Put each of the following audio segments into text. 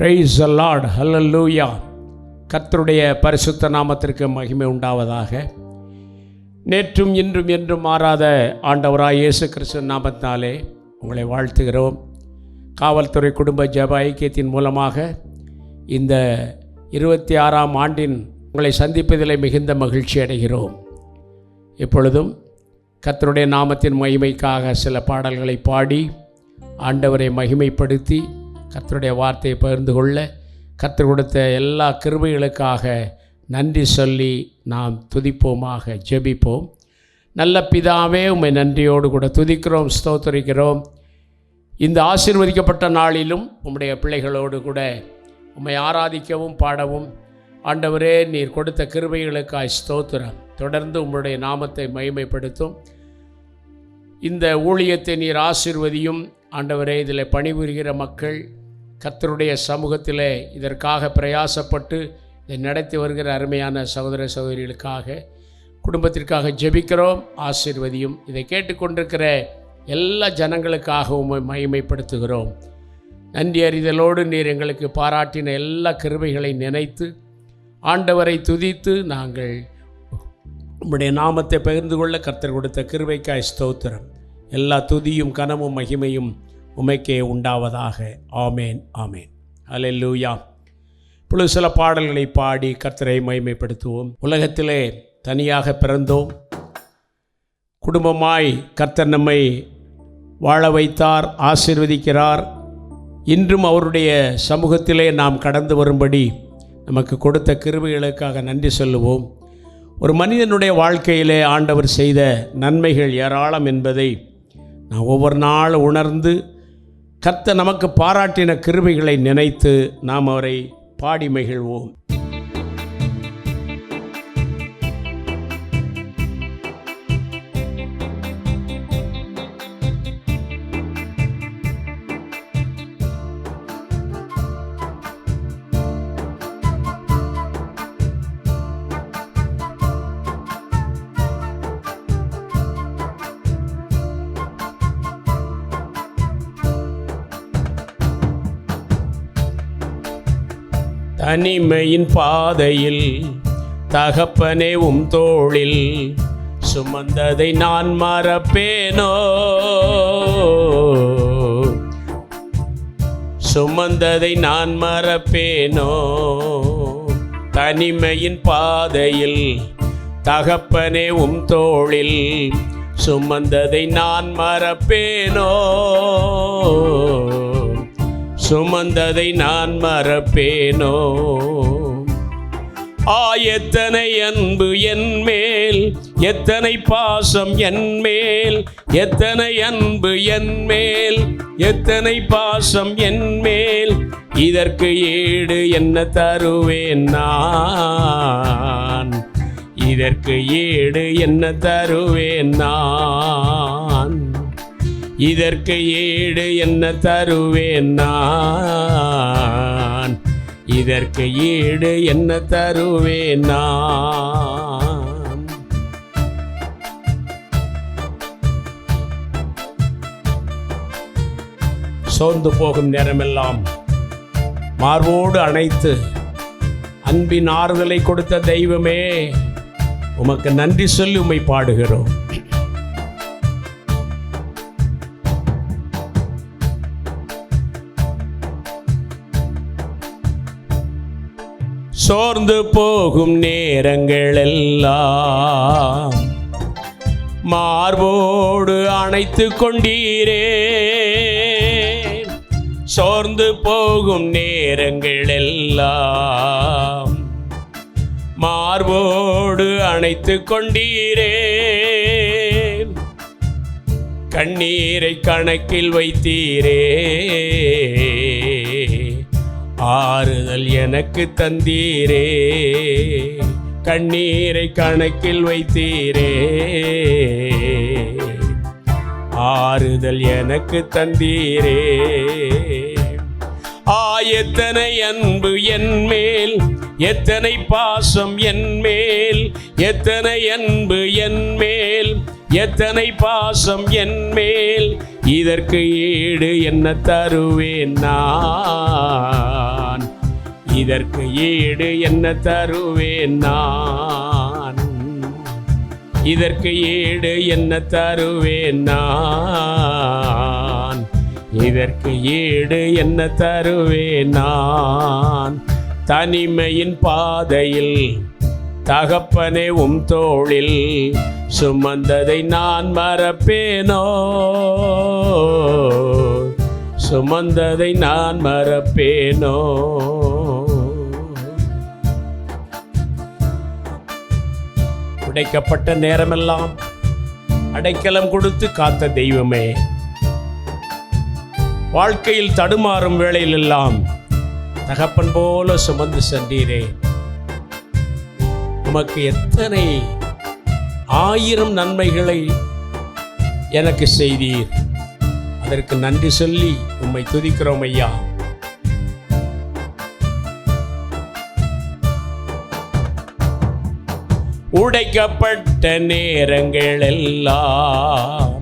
Praise the Lord, ஹல்லேலூயா. கர்த்தருடைய பரிசுத்த நாமத்திற்கு மகிமை உண்டாவதாக. நேற்றும் இன்றும் என்றும் மாறாத ஆண்டவராய் இயேசு கிறிஸ்து நாமத்தினாலே உங்களை வாழ்த்துகிறோம். காவல்துறை குடும்ப ஜெப ஐக்கியத்தின் மூலமாக இந்த 26ஆம் ஆண்டின் உங்களை சந்திப்பதில் மிகுந்த மகிழ்ச்சி அடைகிறோம். இப்பொழுதும் கர்த்தருடைய நாமத்தின் மகிமைக்காக சில பாடல்களை பாடி ஆண்டவரை மகிமைப்படுத்தி கர்த்தருடைய வார்த்தையை பகிர்ந்து கொள்ள, கர்த்தர் கொடுத்த எல்லா கிருபைகளுக்காக நன்றி சொல்லி நாம் துதிப்போமாக, ஜெபிப்போம். நல்ல பிதாவே, உம்மை நன்றியோடு கூட துதிக்கிறோம், ஸ்தோத்திரிக்கிறோம். இந்த ஆசீர்வதிக்கப்பட்ட நாளிலும் உம்முடைய பிள்ளைகளோடு கூட உம்மை ஆராதிக்கவும் பாடவும் ஆண்டவரே நீர் கொடுத்த கிருபைகளுக்காய் ஸ்தோத்திரம். தொடர்ந்து உம்முடைய நாமத்தை மகிமைப்படுத்தும். இந்த ஊழியத்தை நீர் ஆசீர்வதியும் ஆண்டவரே. இதில் பணிபுரிகிற மக்கள் கர்த்தருடைய சமூகத்தில் இதற்காக பிரயாசப்பட்டு இதை நடத்தி வருகிற அருமையான சகோதர சகோதரிகளுக்காக, குடும்பத்திற்காக ஜெபிக்கிறோம். ஆசீர்வதியும். இதை கேட்டுக்கொண்டிருக்கிற எல்லா ஜனங்களுக்காகவும் மகிமைப்படுத்துகிறோம். நன்றி அறிதலோடு நீர் எங்களுக்கு பாராட்டின எல்லா கிருபைகளை நினைத்து ஆண்டவரை துதித்து நாங்கள் உம்முடைய நாமத்தை பகிர்ந்து கொள்ள கர்த்தர் கொடுத்த கிருபைக்காய் ஸ்தோத்திரம். எல்லா துதியும் கனமும் மகிமையும் உமைக்கே உண்டாவதாக. ஆமேன், ஆமேன், அல்லேலூயா. இப்பொழுது சில பாடல்களை பாடி கர்த்தரை மகிமைப்படுத்துவோம். உலகத்திலே தனியாக பிறந்தோம், குடும்பமாய் கர்த்தர் நம்மை வாழ வைத்தார், ஆசீர்வதிக்கிறார். இன்றும் அவருடைய சமூகத்திலே நாம் கடந்து வரும்படி நமக்கு கொடுத்த கிருபைகளுக்காக நன்றி சொல்லுவோம். ஒரு மனிதனுடைய வாழ்க்கையிலே ஆண்டவர் செய்த நன்மைகள் ஏராளம் என்பதை நாம் ஒவ்வொரு நாள் உணர்ந்து கர்த்தர் நமக்கு பாராட்டின கிருபைகளை நினைத்து நாம் அவரை பாடி மகிழ்வோம். தனிமையின் பாதையில் தகப்பனே உம் தோளில் சுமந்ததை நான் மறப்பேனோ, சுமந்ததை நான் மறப்பேனோ. தனிமையின் பாதையில் தகப்பனே உம் தோளில் சுமந்ததை நான் மறப்பேனோ, சுமந்ததை நான் மறப்பேனோ. எத்தனை அன்பு என்மேல், எத்தனை பாசம் என்மேல், எத்தனை அன்பு என்மேல், எத்தனை பாசம் என்மேல். இதற்கு ஈடு என்ன தருவேன் நான், இதற்கு ஈடு என்ன தருவேன் நான், இதற்கு ஈடு என்ன தருவேன் நான், இதற்கு ஈடு என்ன தருவேன் நான். சோர்ந்து போகும் நேரமெல்லாம் மார்போடு அணைத்து அன்பின் ஆறுதலை கொடுத்த தெய்வமே, உமக்கு நன்றி சொல்லி உம்மை பாடுகிறோம். சோர்ந்து போகும் நேரங்களெல்லாம் மார்போடு அணைத்து கொண்டீரே, சோர்ந்து போகும் நேரங்களெல்லாம் மார்போடு அணைத்து கொண்டீரே. கண்ணீரை கணக்கில் வைத்தீரே, ஆறுதல் எனக்கு தந்தீரே. கண்ணீரை கணக்கில் வைத்தீரே, ஆறுதல் எனக்கு தந்தீரே. எத்தனை அன்பு என்மேல், எத்தனை பாசம் என்மேல், எத்தனை அன்பு என்மேல், எத்தனை பாசம் என்மேல். இதற்கு ஈடு என்ன தருவேன் நான்? இதற்கு ஈடு என்ன தருவேன் நான்? இதற்கு ஈடு என்ன தருவேன் நான்? இதற்கு ஈடு என்ன தருவேன் நான்? தனிமையின் பாதையில் தகப்பனே உம் தோளில் சுமந்ததை நான் மறப்பேனோ? சுமந்ததை நான் மறப்பேனோ? உடைக்கப்பட்ட நேரமெல்லாம் அடைக்கலம் கொடுத்து காத்த தெய்வமே, வாழ்க்கையில் தடுமாறும் வேளையிலெல்லாம் தகப்பன் போல சுமந்து சென்றீரே. உமக்கு எத்தனை 1000 நன்மைகளை எனக்கு செய்தீர். அதற்கு நன்றி சொல்லி உம்மை துதிக்கிறோம் ஐயா. உடைக்கப்பட்ட நேரங்கள் எல்லாம்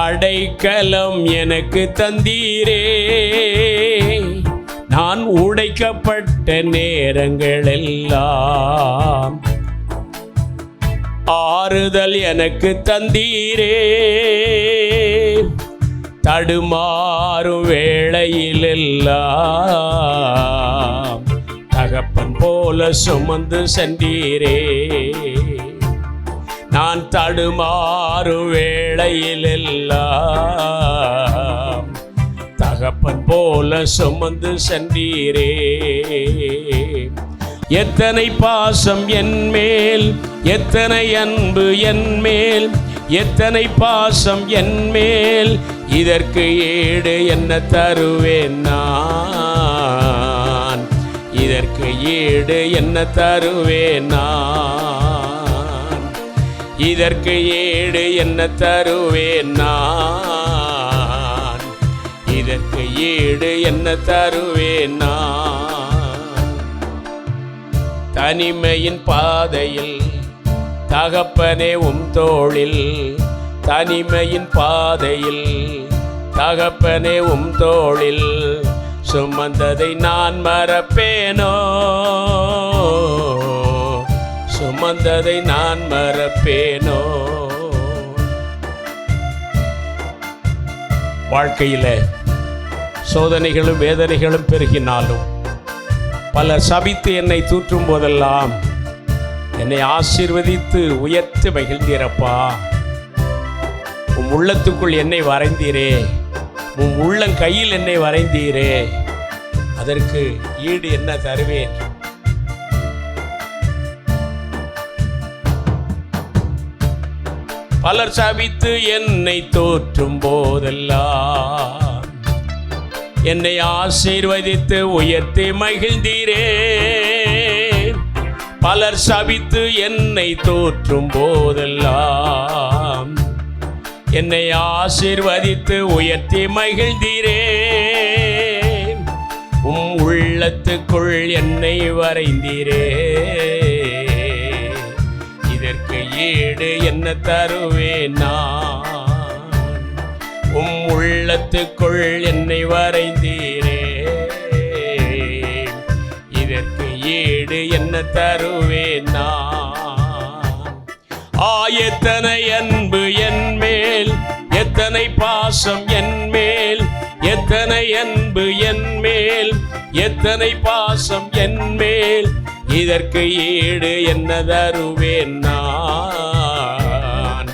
அடைக்கலம் எனக்கு தந்தீரே. நான் உடைக்கப்பட்ட நேரங்கள் எல்லாம் ஆறுதல் எனக்கு தந்தீரே. தடுமாறும் வேளையிலெல்லாம் தகப்பன் போல சுமந்து சென்றீரே. நான் தடுமாறும் வேளையிலெல்லாம் தகப்பன் போல சுமந்து சென்றீரே. எத்தனை பாசம் என் மேல், எத்தனை அன்பு என் மேல், எத்தனை பாசம் என் மேல். இதற்கு ஈடு என்ன தருவேன் நான்? இதற்கு ஈடு என்ன தருவேன் நான்? இதற்கு ஈடு என்ன தருவேன் நான்? இதற்கு ஈடு என்ன தருவேன் நான்? தனிமையின் பாதையில் தகப்பனே உம் தோளில், தனிமையின் பாதையில் தகப்பனே உம் தோளில் சுமந்ததை நான் மறப்பேனோ? சுமந்ததை நான் மறப்பேனோ? வாழ்க்கையில சோதனைகளும் வேதனைகளும் பெருகினாலும், பலர் சபித்து என்னை தூற்றும் போதெல்லாம் என்னை ஆசீர்வதித்து உயர்த்து மகிழ்ந்தீரப்பா. உம் உள்ளத்துக்குள் என்னை வரைந்தீரே, உம் உள்ளங்கையில் என்னை வரைந்தீரே. அதற்கு ஈடு என்ன தருவேன்? பலர் சபித்து என்னை தோற்றும் போதெல்லாம் என்னை ஆசீர்வதித்து உயர்த்தி மகிழ்ந்தீரே. பலர் சபித்து என்னை தோற்றும் போதெல்லாம் என்னை ஆசீர்வதித்து உயர்த்தி மகிழ்ந்தீரே. உம் உள்ளத்துக்குள் என்னை வரைந்தீரே. இதற்கு ஈடு என்ன தருவேன் நான்? உம் உள்ளத்துக்குள் என்னை வரைந்தீரே. இதற்கு ஈடு என்ன தருவேன் நான்? எத்தனை அன்பு என் மேல், எத்தனை பாசம் என் மேல், எத்தனை அன்பு என் மேல், எத்தனை பாசம் என் மேல். இதற்கு ஈடு என்ன தருவேன் நான்?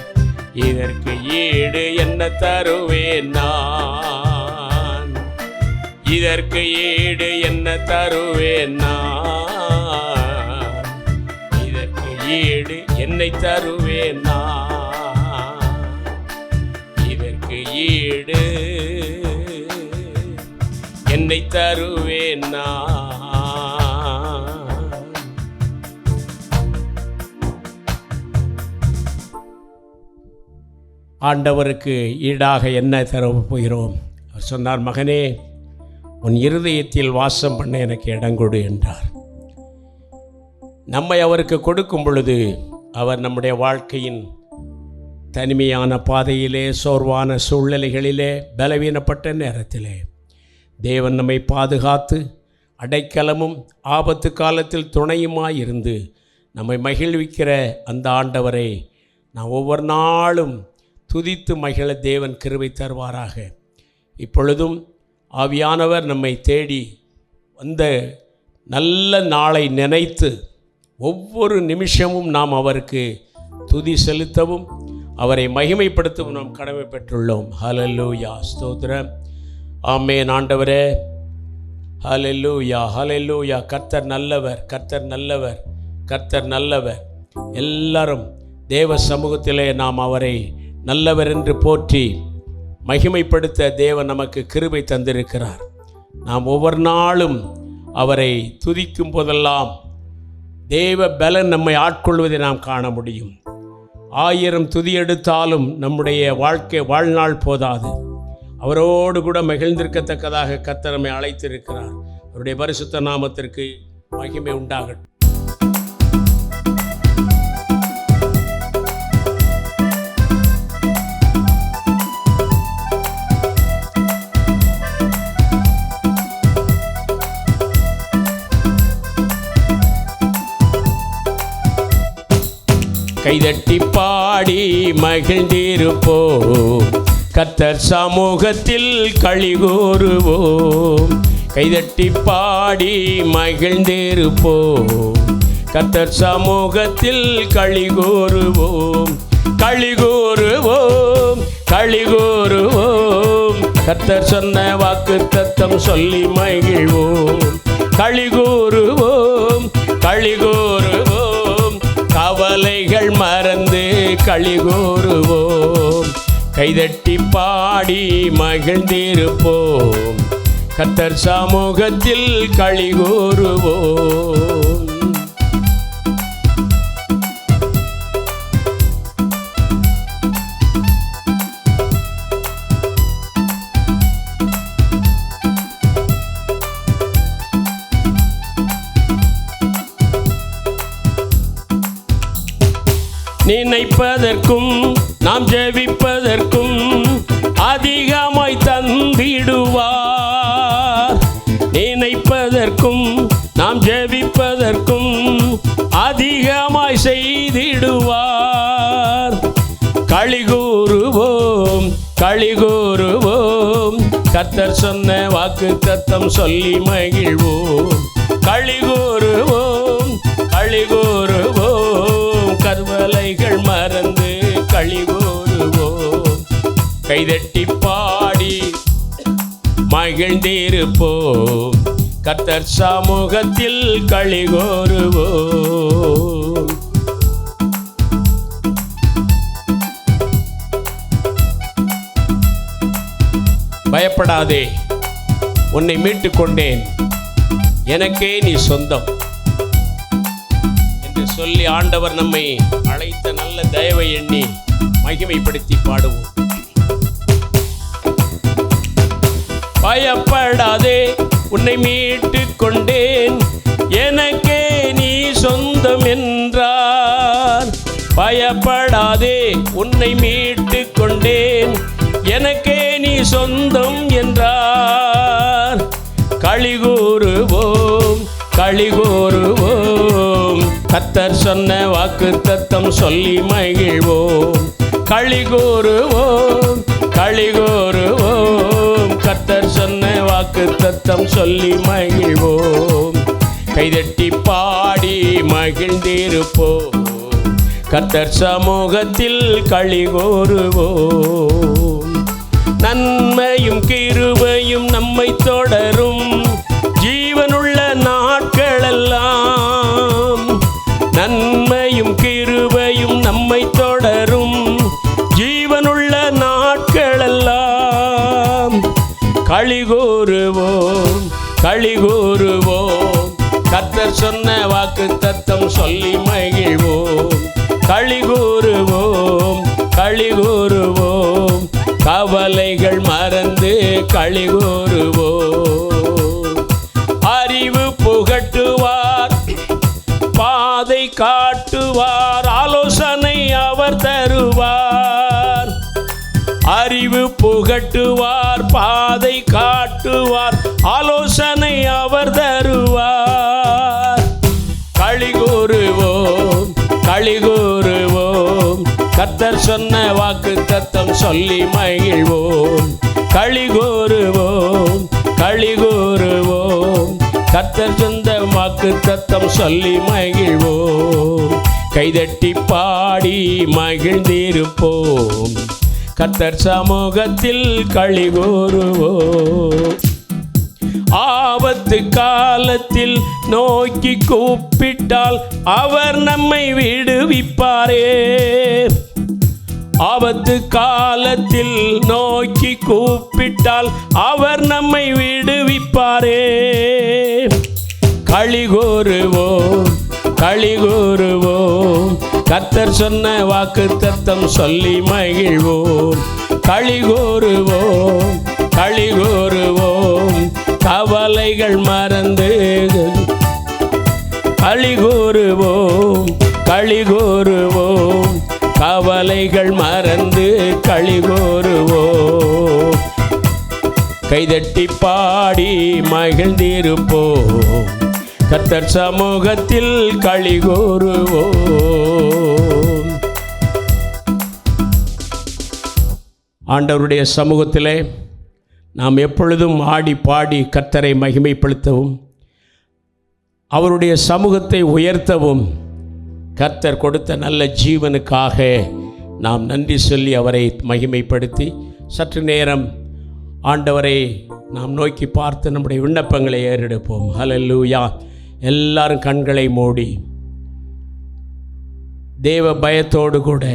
இதற்கு ஈடு என்ன தருவேன் நான்? இதற்கு ஈடு என்ன தருவேன் நான்? இதற்கு ஈடு என்னை தருவேன் நான்? இதற்கு ஈடு என்னை தருவேன் நான்? ஆண்டவருக்கு ஈடாக என்ன தரப் போகிறோம்? அவர் சொன்னார், மகனே, உன் இருதயத்தில் வாசம் பண்ண எனக்கு இடங்கொடு என்றார். நம்மை அவருக்கு கொடுக்கும் பொழுது அவர் நம்முடைய வாழ்க்கையின் தனிமையான பாதையிலே, சோர்வான சூழ்நிலைகளிலே, பலவீனப்பட்ட நேரத்திலே தேவன் நம்மை பாதுகாத்து அடைக்கலமும் ஆபத்து காலத்தில் துணையுமாயிருந்து நம்மை மகிழ்விக்கிற அந்த ஆண்டவரை நாம் ஒவ்வொரு நாளும் துதித்து மகிழ தேவன் கிருபை தருவாராக. இப்பொழுதும் ஆவியானவர் நம்மை தேடி வந்த நல்ல நாளை நினைத்து ஒவ்வொரு நிமிஷமும் நாம் அவருக்கு துதி செலுத்தவும் அவரை மகிமைப்படுத்தவும் நாம் கடமை பெற்றுள்ளோம். ஹல்லேலூயா, ஸ்தோத்திரம், ஆமென். ஆண்டவரே, ஹல்லேலூயா, ஹல்லேலூயா. கர்த்தர் நல்லவர், கர்த்தர் நல்லவர், கர்த்தர் நல்லவர். எல்லாரும் தேவ சமூகத்திலே நாம் அவரை நல்லவர் என்று போற்றி மகிமைப்படுத்த தேவன் நமக்கு கிருபை தந்திருக்கிறார். நாம் ஒவ்வொரு நாளும் அவரை துதிக்கும் போதெல்லாம் தேவ பலன் நம்மை ஆட்கொள்வதை நாம் காண முடியும். 1000 துதி எடுத்தாலும் நம்முடைய வாழ்நாள் போதாது. அவரோடு கூட மகிழ்ந்திருக்கத்தக்கதாக கர்த்தர் நம்மை அழைத்திருக்கிறார். அவருடைய பரிசுத்த நாமத்திற்கு மகிமை உண்டாகட்டும். கைதட்டி பாடி மகிழ்ந்திருப்போம், கர்த்தர் சமூகத்தில் களிகூறுவோம். கைதட்டி பாடி மகிழ்ந்திருப்போம், கர்த்தர் சமூகத்தில் களிகூறுவோம். களிகூறுவோம், களிகூறுவோம், கர்த்தர் சொன்ன வாக்குத்தத்தம் சொல்லி மகிழ்வோம். களிகூறுவோம், களிகூறுவோம், கவலைகள் மறந்து களிகூறுவோம். கைதட்டி பாடி மகிழ்ந்திருப்போம், கர்த்தர் சமூகத்தில் களிகூறுவோம். நினைப்பதற்கும் நாம் ஜெபிப்பதற்கும் அதிகமாய் தந்திடுவார். நினைப்பதற்கும் நாம் ஜெபிப்பதற்கும் அதிகமாய் செய்திடுவார். களிகூறுவோம், களிகூறுவோம், கர்த்தர் சொன்ன வாக்குத்தத்தம் சொல்லி மகிழ்வோம். களிகூறுவோம், களிகூறுவோம், கவலைகள் மறந்து களிகூறுவோம். கைதட்டி பாடி மகிழ்ந்திருப்போம், கர்த்தர் சமூகத்தில் களிகூறுவோம். பயப்படாதே, உன்னை மீட்டுக் கொண்டேன், எனக்கே நீ சொந்தம் என்று சொல்லி ஆண்டவர் நம்மை அழைத்த நல்ல தயவை எண்ணி மகிமைப்படுத்தி பாடுவோம். பயப்படாதே, உன்னை மீட்டுக் கொண்டேன், எனக்கே நீ சொந்தம் என்றார். பயப்படாதே, உன்னை மீட்டுக் கொண்டேன், எனக்கே நீ சொந்தம் என்றார். களிகூறுவோம், களிகூறுவோம், கர்த்தர் சொன்ன வாக்குத்தத்தம் சொல்லி மகிழ்வோம். களிகூறுவோம், களிகூறுவோம், கர்த்தர் சொன்ன வாக்குத்தத்தம் சொல்லி மகிழ்வோம். கைதட்டி பாடி மகிழ்ந்திருப்போம், கர்த்தர் சமூகத்தில் களிகூறுவோம். நன்மையும் கிருபையும் நம்மை தொடரும் ஜீவனுள்ள நாட்களெல்லாம். நன்மையும் கிருபையும் நம்மை தொடரும் ஜீவனுள்ள நாட்களெல்லாம். களிகூறுவோம், களிகூறுவோம், கர்த்தர் சொன்ன வாக்குத்தத்தம் சொல்லி மகிழ்வோம். களிகூறுவோம், களிகூறுவோம், கவலைகள் மறந்து களிகூறுவோம். அறிவு புகட்டுவார், பாதை காட்டுவார், ஆலோசனை அவர் தருவார். அறிவு புகட்டுவார், பாதை காட்டுவார், ஆலோசனை அவர் தருவார். களி கூறுவோம், களி கூறுவோம், கர்த்தர் சொன்ன வாக்கு தத்தம் சொல்லி மகிழ்வோம். களி கூறுவோம், களி கூறுவோம், கர்த்தர் சொந்த வாக்கு தத்தம் சொல்லி மகிழ்வோம். கைதட்டி பாடி மகிழ்ந்திருப்போம், கர்த்தர் சமூகத்தில் களி கூறுவோம். ஆபத்து காலத்தில் நோக்கி கூப்பிட்டால் அவர் நம்மை விடுவிப்பாரே. ஆபத்து காலத்தில் நோக்கி கூப்பிட்டால் அவர் நம்மை விடுவிப்பாரே. களி கூறுவோம், களி கூறுவோம், கர்த்தர் சொன்ன வாக்கு தத்தம் சொல்லி மகிழ்வோம். களி கூறுவோம், களி கூறுவோம், கவலைகள் மறந்து களி கூறுவோம், களி கூறுவோம், கவலைகள் மறந்து களி கூறுவோம். கைதட்டி பாடி மகிழ்ந்திருப்போம், கர்த்தர் சமூகத்தில் களி கூறுவோம். ஆண்டவருடைய சமூகத்திலே நாம் எப்பொழுதும் ஆடி பாடி கர்த்தரை மகிமைப்படுத்தவும், அவருடைய சமூகத்தை உயர்த்தவும், கர்த்தர் கொடுத்த நல்ல ஜீவனுக்காக நாம் நன்றி சொல்லி அவரை மகிமைப்படுத்தி சற்று நேரம் ஆண்டவரை நாம் நோக்கி பார்த்து நம்முடைய விண்ணப்பங்களை ஏறெடுப்போம். ஹல்லேலூயா. எல்லாரும் கண்களை மூடி தேவ பயத்தோடு கூட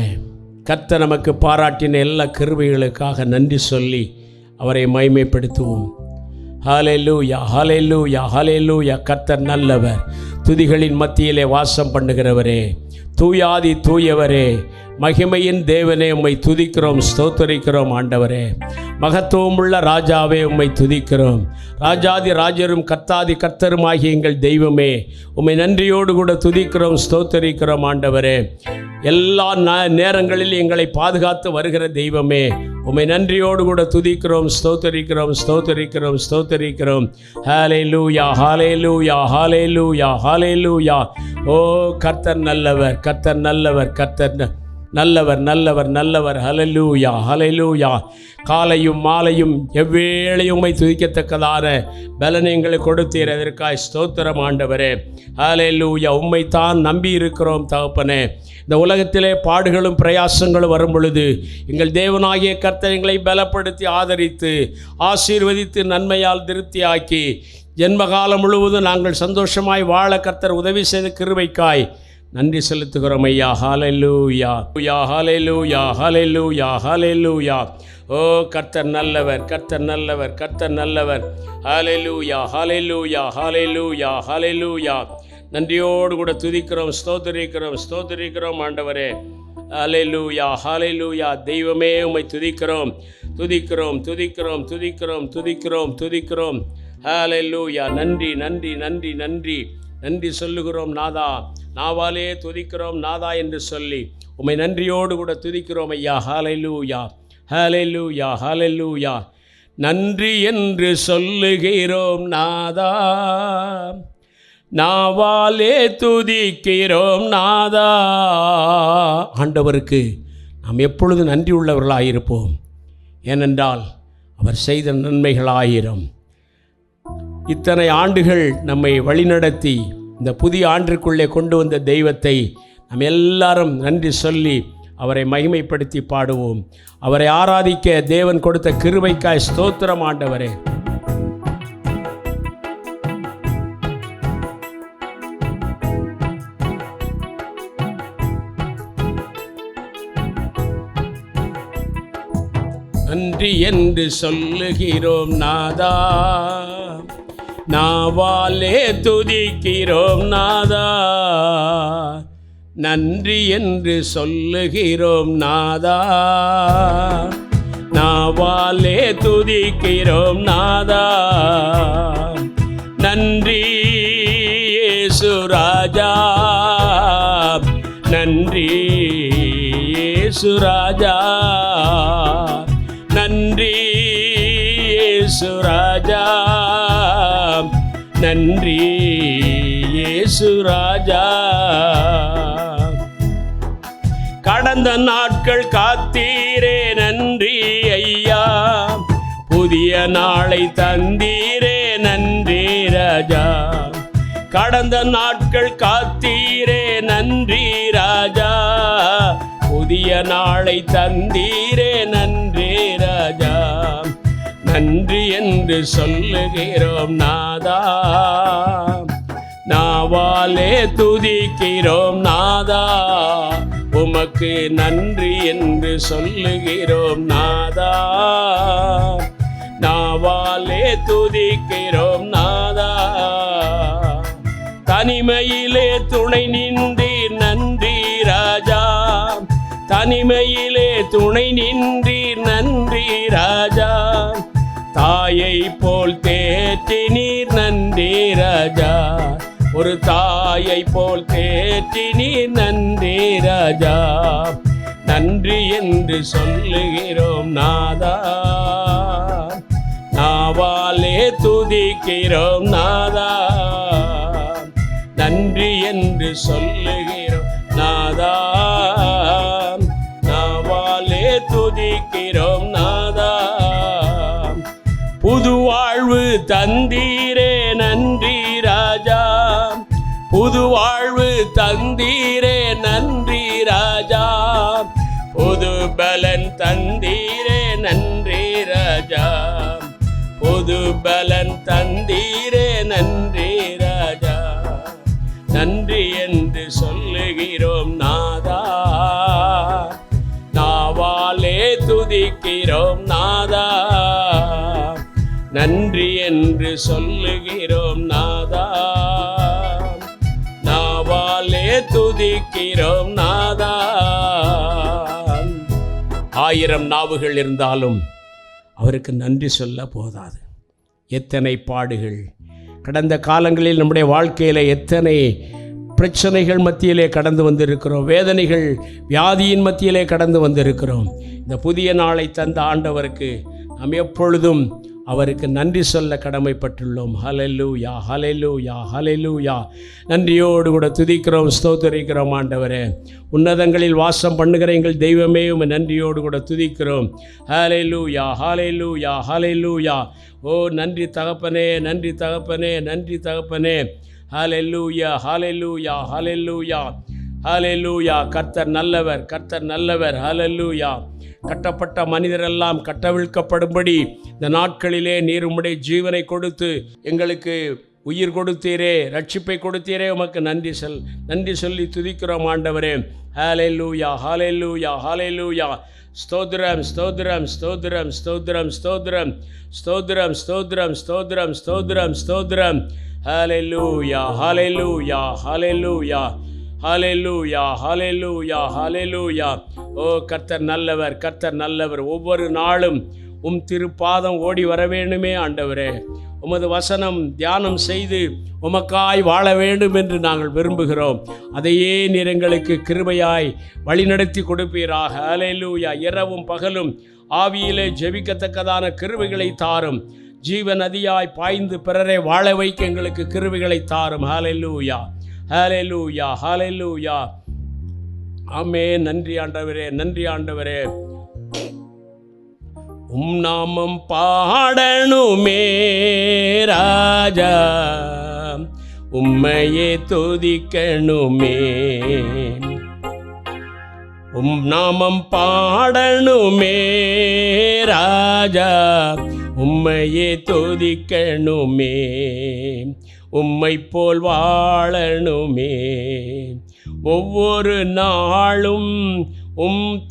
கர்த்தர் நமக்கு பாராட்டின எல்லா கிருபைகளுக்காக நன்றி சொல்லி அவரை மகிமைப்படுத்துவோம். ஹல்லேலூயா, ஹல்லேலூயா, ஹல்லேலூயா. கர்த்தர் நல்லவர், துதிகளின் மத்தியிலே வாசம் பண்ணுகிறவரே, தூயாதி தூயவரே, மகிமையின் தேவனே, உம்மை துதிக்கிறோம், ஸ்தோத்தரிக்கிறோம். ஆண்டவரே, மகத்துவமுள்ள ராஜாவே, உம்மை துதிக்கிறோம். ராஜாதி ராஜரும் கர்த்தாதி கர்த்தருமாகிய எங்கள் தெய்வமே, உம்மை நன்றியோடு கூட துதிக்கிறோம், ஸ்தோத்தரிக்கிறோம். ஆண்டவரே, எல்லா நேரங்களில் எங்களை பாதுகாத்து வருகிற தெய்வமே, உம்மை நன்றியோடு கூட துதிக்கிறோம், ஸ்தோத்தரிக்கிறோம், ஸ்தோத்தரிக்கிறோம், ஸ்தோத்தரிக்கிறோம். ஹல்லேலூயா, ஹல்லேலூயா, ஹல்லேலூயா, ஹல்லேலூயா. ஓ கர்த்தர் நல்லவர், கர்த்தர் நல்லவர், கர்த்தர் நல்லவர், நல்லவர், நல்லவர். ஹல்லேலூயா, ஹல்லேலூயா. காலையும் மாலையும் எவ்வேளையும் உம்மை துதிக்கத்தக்கதான பலனை எங்களுக்கு கொடுத்தீர், அதற்காய் ஸ்தோத்திரம். ஆண்டவரே, ஹல்லேலூயா. உம்மைத்தான் நம்பி இருக்கிறோம் தகப்பனே. இந்த உலகத்திலே பாடுகளும் பிரயாசங்களும் வரும் பொழுது எங்கள் தேவனாகிய கர்த்தர் எங்களை பலப்படுத்தி ஆதரித்து ஆசீர்வதித்து நன்மையால் திருப்தியாக்கி ஜென்மகாலம் முழுவதும் நாங்கள் சந்தோஷமாய் வாழ கர்த்தர் உதவி செய்த கிருபைக்காய் நன்றி செலுத்துகிறோம் ஐயா. ஹல்லேலூயா, ஹல்லேலூயா, ஹல்லேலூயா, ஹல்லேலூயா. ஓ கர்த்தர் நல்லவர், கர்த்தர் நல்லவர், கர்த்தர் நல்லவர். ஹல்லேலூயா, ஹல்லேலூயா, ஹல்லேலூயா, ஹல்லேலூயா. நன்றியோடு கூட துதிக்கிறோம், ஸ்தோத்தரிக்கிறோம், ஸ்தோத்தரிக்கிறோம். ஆண்டவரே, ஹல்லேலூயா, ஹல்லேலூயா. தெய்வமே, உம்மை துதிக்கிறோம், துதிக்கிறோம், துதிக்கிறோம், துதிக்கிறோம், துதிக்கிறோம், துதிக்கிறோம். ஹல்லேலூயா. நன்றி, நன்றி, நன்றி, நன்றி, நன்றி சொல்லுகிறோம் நாதா. நாவாலே துதிக்கிறோம் நாதா என்று சொல்லி உம்மை நன்றியோடு கூட துதிக்கிறோம் ஐயா. ஹல்லேலூயா, ஹல்லேலூயா, ஹல்லேலூயா. நன்றி என்று சொல்லுகிறோம் நாதா, நாவாலே துதிக்கிறோம் நாதா. ஆண்டவருக்கு நாம் எப்பொழுது நன்றி உள்ளவர்களாயிருப்போம். ஏனென்றால் அவர் செய்த நன்மைகள் 1000. இத்தனை ஆண்டுகள் நம்மை வழிநடத்தி இந்த புதிய ஆண்டிற்குள்ளே கொண்டு வந்த தெய்வத்தை நாம் எல்லாரும் நன்றி சொல்லி அவரை மகிமைப்படுத்தி பாடுவோம். அவரை ஆராதிக்க தேவன் கொடுத்த கிருபைக்காய் ஸ்தோத்திரம். ஆண்டவரே, நன்றி என்று சொல்லுகிறோம் நாதா, நாவாலே துதிக்கிறோம் நாதா. நன்றி என்று சொல்லுகிறோம் நாதா, நாவாலே துதிக்கிறோம் நாதா. நன்றி இயேசு ராஜா, நன்றி இயேசு ராஜா. நன்றி நன்றி இயேசு ராஜா, நன்றி இயேசு ராஜா. கடந்த நாட்கள் காத்தீரே நன்றி ஐயா, புதிய நாளை தந்தீரே நன்றி ராஜா. கடந்த நாட்கள் காத்தீரே நன்றி ராஜா, புதிய நாளை தந்தீரே நன்றி ராஜா. நன்றி என்று சொல்லுகிறோம் நாதா, நாவாலே துதிக்கிறோம் நாதா. உமக்கு நன்றி என்று சொல்லுகிறோம் நாதா, நாவாலே துதிக்கிறோம் நாதா. தனிமையிலே துணை நின்றீர் நன்றி ராஜா, தனிமையிலே துணை நின்றீர் நன்றி ராஜா. தாயை போல் தேற்றினீர் நன்றி ராஜா, ஒரு தாயை போல் தேற்றினீர் நன்றி ராஜா. நன்றி என்று சொல்லுகிறோம் நாதா, நாவாலே துதிக்கிறோம் நாதா. நன்றி என்று சொல்லுகிறோம் நாதா, நாவாலே துதிக்கிறோம் நாதா. புது வாழ்வு தந்தீரே நன்றி ராஜா, புது வாழ்வு தந்தீரே நன்றி ராஜா. புது பலன் தந்தீரே நன்றி ராஜா, புது பலன் தந்தீரே நன்றி ராஜா. நன்றி என்று சொல்லுகிறோம் நாதா, நாவாலே துதிக்கிறோம் நாதா. நன்றி என்று சொல்லுகிறோம் நாதா, நாவாலே துதிக்கிறோம் நாதா. 1000 நாவுகள் இருந்தாலும் அவருக்கு நன்றி சொல்ல போதாது. எத்தனை பாடுகள் கடந்த காலங்களில் நம்முடைய வாழ்க்கையில் எத்தனை பிரச்சனைகள் மத்தியிலே கடந்து வந்திருக்கிறோம், வேதனைகள் வியாதியின் மத்தியிலே கடந்து வந்திருக்கிறோம். இந்த புதிய நாளை தந்த ஆண்டவருக்கு நாம் எப்பொழுதும் அவருக்கு நன்றி சொல்ல கடமைப்பட்டுள்ளோம். ஹல்லேலூயா, ஹல்லேலூயா, ஹல்லேலூயா. நன்றியோடு கூட துதிக்கிறோம், ஸ்தோத்திரிக்கிறோம் ஆண்டவரே. உன்னதங்களில் வாசம் பண்ணுகிற எங்கள் தெய்வமே உம்மை நன்றியோடு கூட துதிக்கிறோம். ஹல்லேலூயா, ஹல்லேலூயா, ஹல்லேலூயா. ஓ நன்றி தகப்பனே, நன்றி தகப்பனே, நன்றி தகப்பனே. ஹல்லேலூயா, ஹல்லேலூயா, ஹல்லேலூயா, ஹல்லேலூயா. கர்த்தர் நல்லவர், கர்த்தர் நல்லவர். ஹல்லேலூயா. கட்டப்பட்ட மனிதரெல்லாம் கட்டவிழ்க்கப்படும்படி இந்த நாட்களிலே நீர் உம்முடைய ஜீவனை கொடுத்து எங்களுக்கு உயிர் கொடுத்தீரே, ரட்சிப்பை கொடுத்தீரே, உமக்கு நன்றி சொல்லி துதிக்கிறோம் ஆண்டவரே. ஹல்லேலூயா, ஹல்லேலூயா, ஹல்லேலூயா. ஸ்தோத்திரம், ஸ்தோத்திரம், ஸ்தோத்திரம், ஸ்தோத்திரம், ஸ்தோத்திரம், ஸ்தோத்திரம், ஸ்தோத்திரம், ஸ்தோத்திரம், ஸ்தோத்திரம், ஸ்தோத்திரம். ஹல்லேலூயா, ஹல்லேலூயா, ஹல்லேலூயா, ஹல்லேலூயா, ஹல்லேலூயா, ஹல்லேலூயா. ஓ கர்த்தர் நல்லவர், கர்த்தர் நல்லவர். ஒவ்வொரு நாளும் திருப்பாதம் ஓடி வர வேண்டுமே ஆண்டவரே. உமது வசனம் தியானம் செய்து உமக்காய் வாழ வேண்டும் என்று நாங்கள் விரும்புகிறோம். அதையே நீர் எங்களுக்கு கிருபையாய் வழிநடத்தி கொடுப்பீராக. ஹல்லேலூயா. இரவும் பகலும் ஆவியிலே ஜெபிக்கத்தக்கதான கிருபைகளை தாரும். ஜீவ நதியாய் பாய்ந்து பிறரை வாழ வைக்க எங்களுக்கு கிருபைகளை தாரும். ஹல்லேலூயா, ஹல்லேலூயா, ஹல்லேலூயா. ஆமென். நன்றி ஆண்டவரே, நன்றி ஆண்டவரே. நாமம் பாடணுமே ராஜா, உம்மையே துதிக்கணுமே. நாமம் பாடணுமே ராஜா, உம்மையே துதிக்கணுமே. உம்மை போல் வாழணுமே. ஒவ்வொரு நாளும்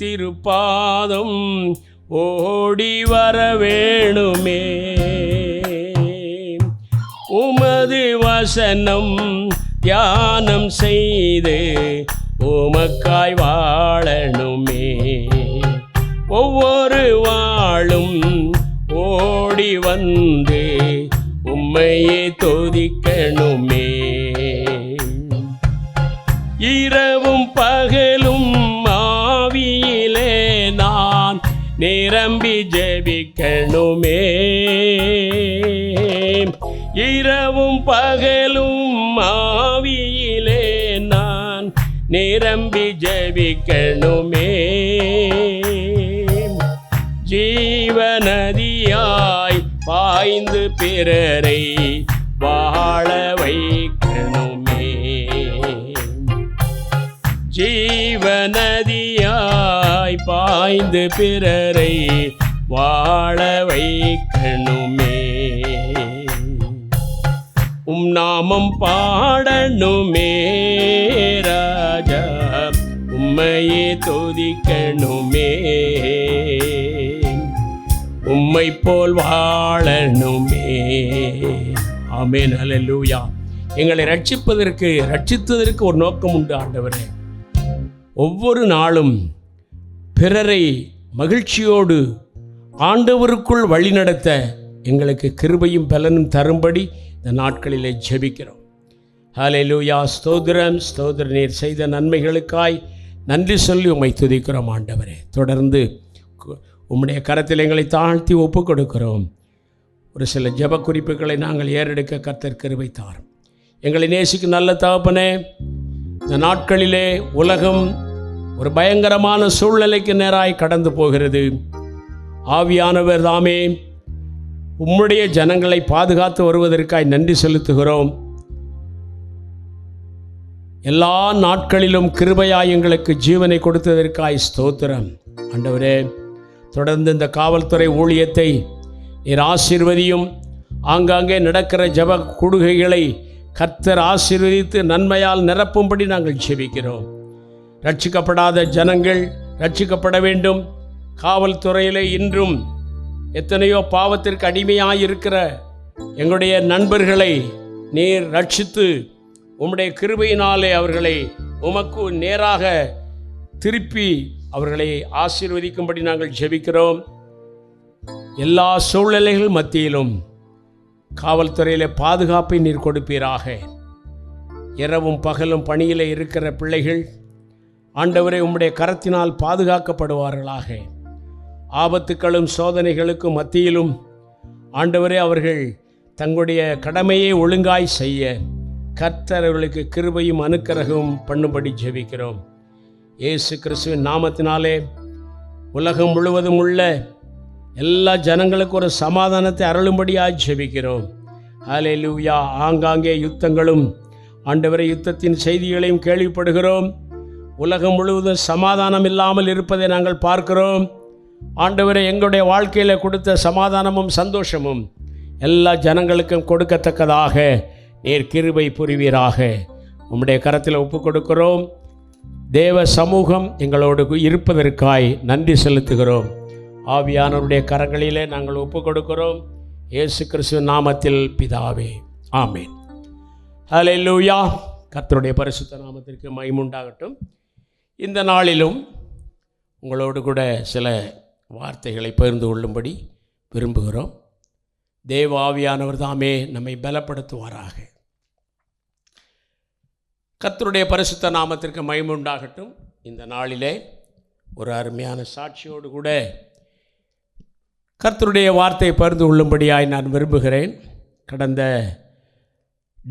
திருப்பாதம் ஓடி வர வேணுமே. உமது வசனம் தியானம் செய்து உமக்காய் வாழணுமே. ஒவ்வொரு வாழும் ஓடி வந்து உம்மையே துதிக்கணுமே. இரவும் பகலும் ஆவியிலே நான் நிரம்பி ஜெபிக்கணுமே. ஜெபிக்கணுமே. இரவும் பகலும் ஆவியிலே நான் நிரம்பி ஜெபிக்கணுமே. ஜீவநதியாய் பாய்ந்து பிறரை வாழ வைக்கணுமே. ஜீவநதியாய் பாய்ந்து பிறரை வாழ வைக்கணுமே. நாமம் பாடணுமே ராஜா, உம்மையே துதிக்கணுமே. உம்மை போல் வாழணுமே. ஆமென், அல்லேலூயா. எங்களை ரட்சித்ததற்கு ஒரு நோக்கம் உண்டு ஆண்டவரே. ஒவ்வொரு நாளும் பிறரை மகிழ்ச்சியோடு ஆண்டவருக்குள் வழிநடத்த எங்களுக்கு கிருபையும் பலனும் தரும்படி இந்த நாட்களிலே ஜெபிக்கிறோம். ஹல்லேலூயா. ஸ்தோத்திரம், ஸ்தோத்திரம். நீர் செய்த நன்மைகளுக்காய் நன்றி சொல்லி உம்மை துதிக்கிறோம் ஆண்டவரே. தொடர்ந்து உம்முடைய கரத்தில் எங்களை தாழ்த்தி ஒப்பு கொடுக்கிறோம். ஒரு சில ஜெப குறிப்புகளை நாங்கள் ஏறெடுக்க கர்த்தர் கிருபை தாரும். எங்களை நேசிக்கும் நல்ல தகப்பனே, இந்த நாட்களிலே உலகம் ஒரு பயங்கரமான சூழ்நிலைக்கு நேராய் கடந்து போகிறது. ஆவியானவர் தாமே உம்முடைய ஜனங்களை பாதுகாத்து வருவதற்காய் நன்றி செலுத்துகிறோம். எல்லா நாட்களிலும் கிருபையாய் எங்களுக்கு ஜீவனை கொடுத்ததற்காய் ஸ்தோத்திரம் ஆண்டவரே. தொடர்ந்து இந்த காவல்துறை ஊழியத்தை நீர் ஆசீர்வதியும். ஆங்காங்கே நடக்கிற ஜெப கூடுகைகளை கர்த்தர் ஆசீர்வதித்து நன்மையால் நிரப்பும்படி நாங்கள் ஜெபிக்கிறோம். ரட்சிக்கப்படாத ஜனங்கள் ரட்சிக்கப்பட வேண்டும். காவல்துறையிலே இன்றும் எத்தனையோ பாவத்திற்கு அடிமையாயிருக்கிற எங்களுடைய நண்பர்களை நீர் ரட்சித்து உம்முடைய கிருபையினாலே அவர்களை உமக்கு நேராக திருப்பி அவர்களை ஆசீர்வதிக்கும்படி நாங்கள் ஜெபிக்கிறோம். எல்லா சூழ்நிலைகள் மத்தியிலும் காவல்துறையிலே பாதுகாப்பை நீர் கொடுப்பீராக. இரவும் பகலும் பணியில் இருக்கிற பிள்ளைகள் ஆண்டவரை உம்முடைய கரத்தினால் பாதுகாக்கப்படுவார்களாக. ஆபத்துக்களும் சோதனைகளுக்கும் மத்தியிலும் ஆண்டவரே அவர்கள் தங்களுடைய கடமையை ஒழுங்காய் செய்ய கர்த்தர் அவர்களுக்கு கிருபையும் அனுக்கிரகமும் பண்ணும்படி ஜெபிக்கிறோம். இயேசு கிறிஸ்துவின் நாமத்தினாலே உலகம் முழுவதும் உள்ள எல்லா ஜனங்களுக்கும் ஒரு சமாதானத்தை அருளும்படியாக ஜெபிக்கிறோம். ஹல்லேலூயா. ஆங்காங்கே யுத்தங்களும் ஆண்டவரை யுத்தத்தின் செய்திகளையும் கேள்விப்படுகிறோம். உலகம் முழுவதும் சமாதானம் இல்லாமல் இருப்பதை நாங்கள் பார்க்கிறோம். ஆண்டவரை எங்களுடைய வாழ்க்கையில் கொடுத்த சமாதானமும் சந்தோஷமும் எல்லா ஜனங்களுக்கும் கொடுக்கத்தக்கதாக நீர் கிருபை புரிவீராக. உம்முடைய கரத்தில் ஒப்பு கொடுக்கிறோம். தேவ சமூகம் எங்களோடு இருப்பதற்காய் நன்றி செலுத்துகிறோம். ஆவியானவருடைய கரங்களிலே நாங்கள் ஒப்பு கொடுக்கிறோம். இயேசு கிறிஸ்துவின் நாமத்தில் பிதாவே, ஆமென். ஹல்லேலூயா. கர்த்தருடைய பரிசுத்த நாமத்திற்கு மகிமை உண்டாகட்டும். இந்த நாளிலும் உங்களோடு கூட சில வார்த்தைகளை பகிர்ந்து கொள்ளும்படி விரும்புகிறோம். தேவ ஆவியானவர் தாமே நம்மை பலப்படுத்துவாராக. கர்த்தருடைய பரிசுத்த நாமத்திற்கு மகிமை உண்டாகட்டும். இந்த நாளிலே ஒரு அருமையான சாட்சியோடு கூட கர்த்தருடைய வார்த்தையை பகிர்ந்து கொள்ளும்படியாய் நான் விரும்புகிறேன். கடந்த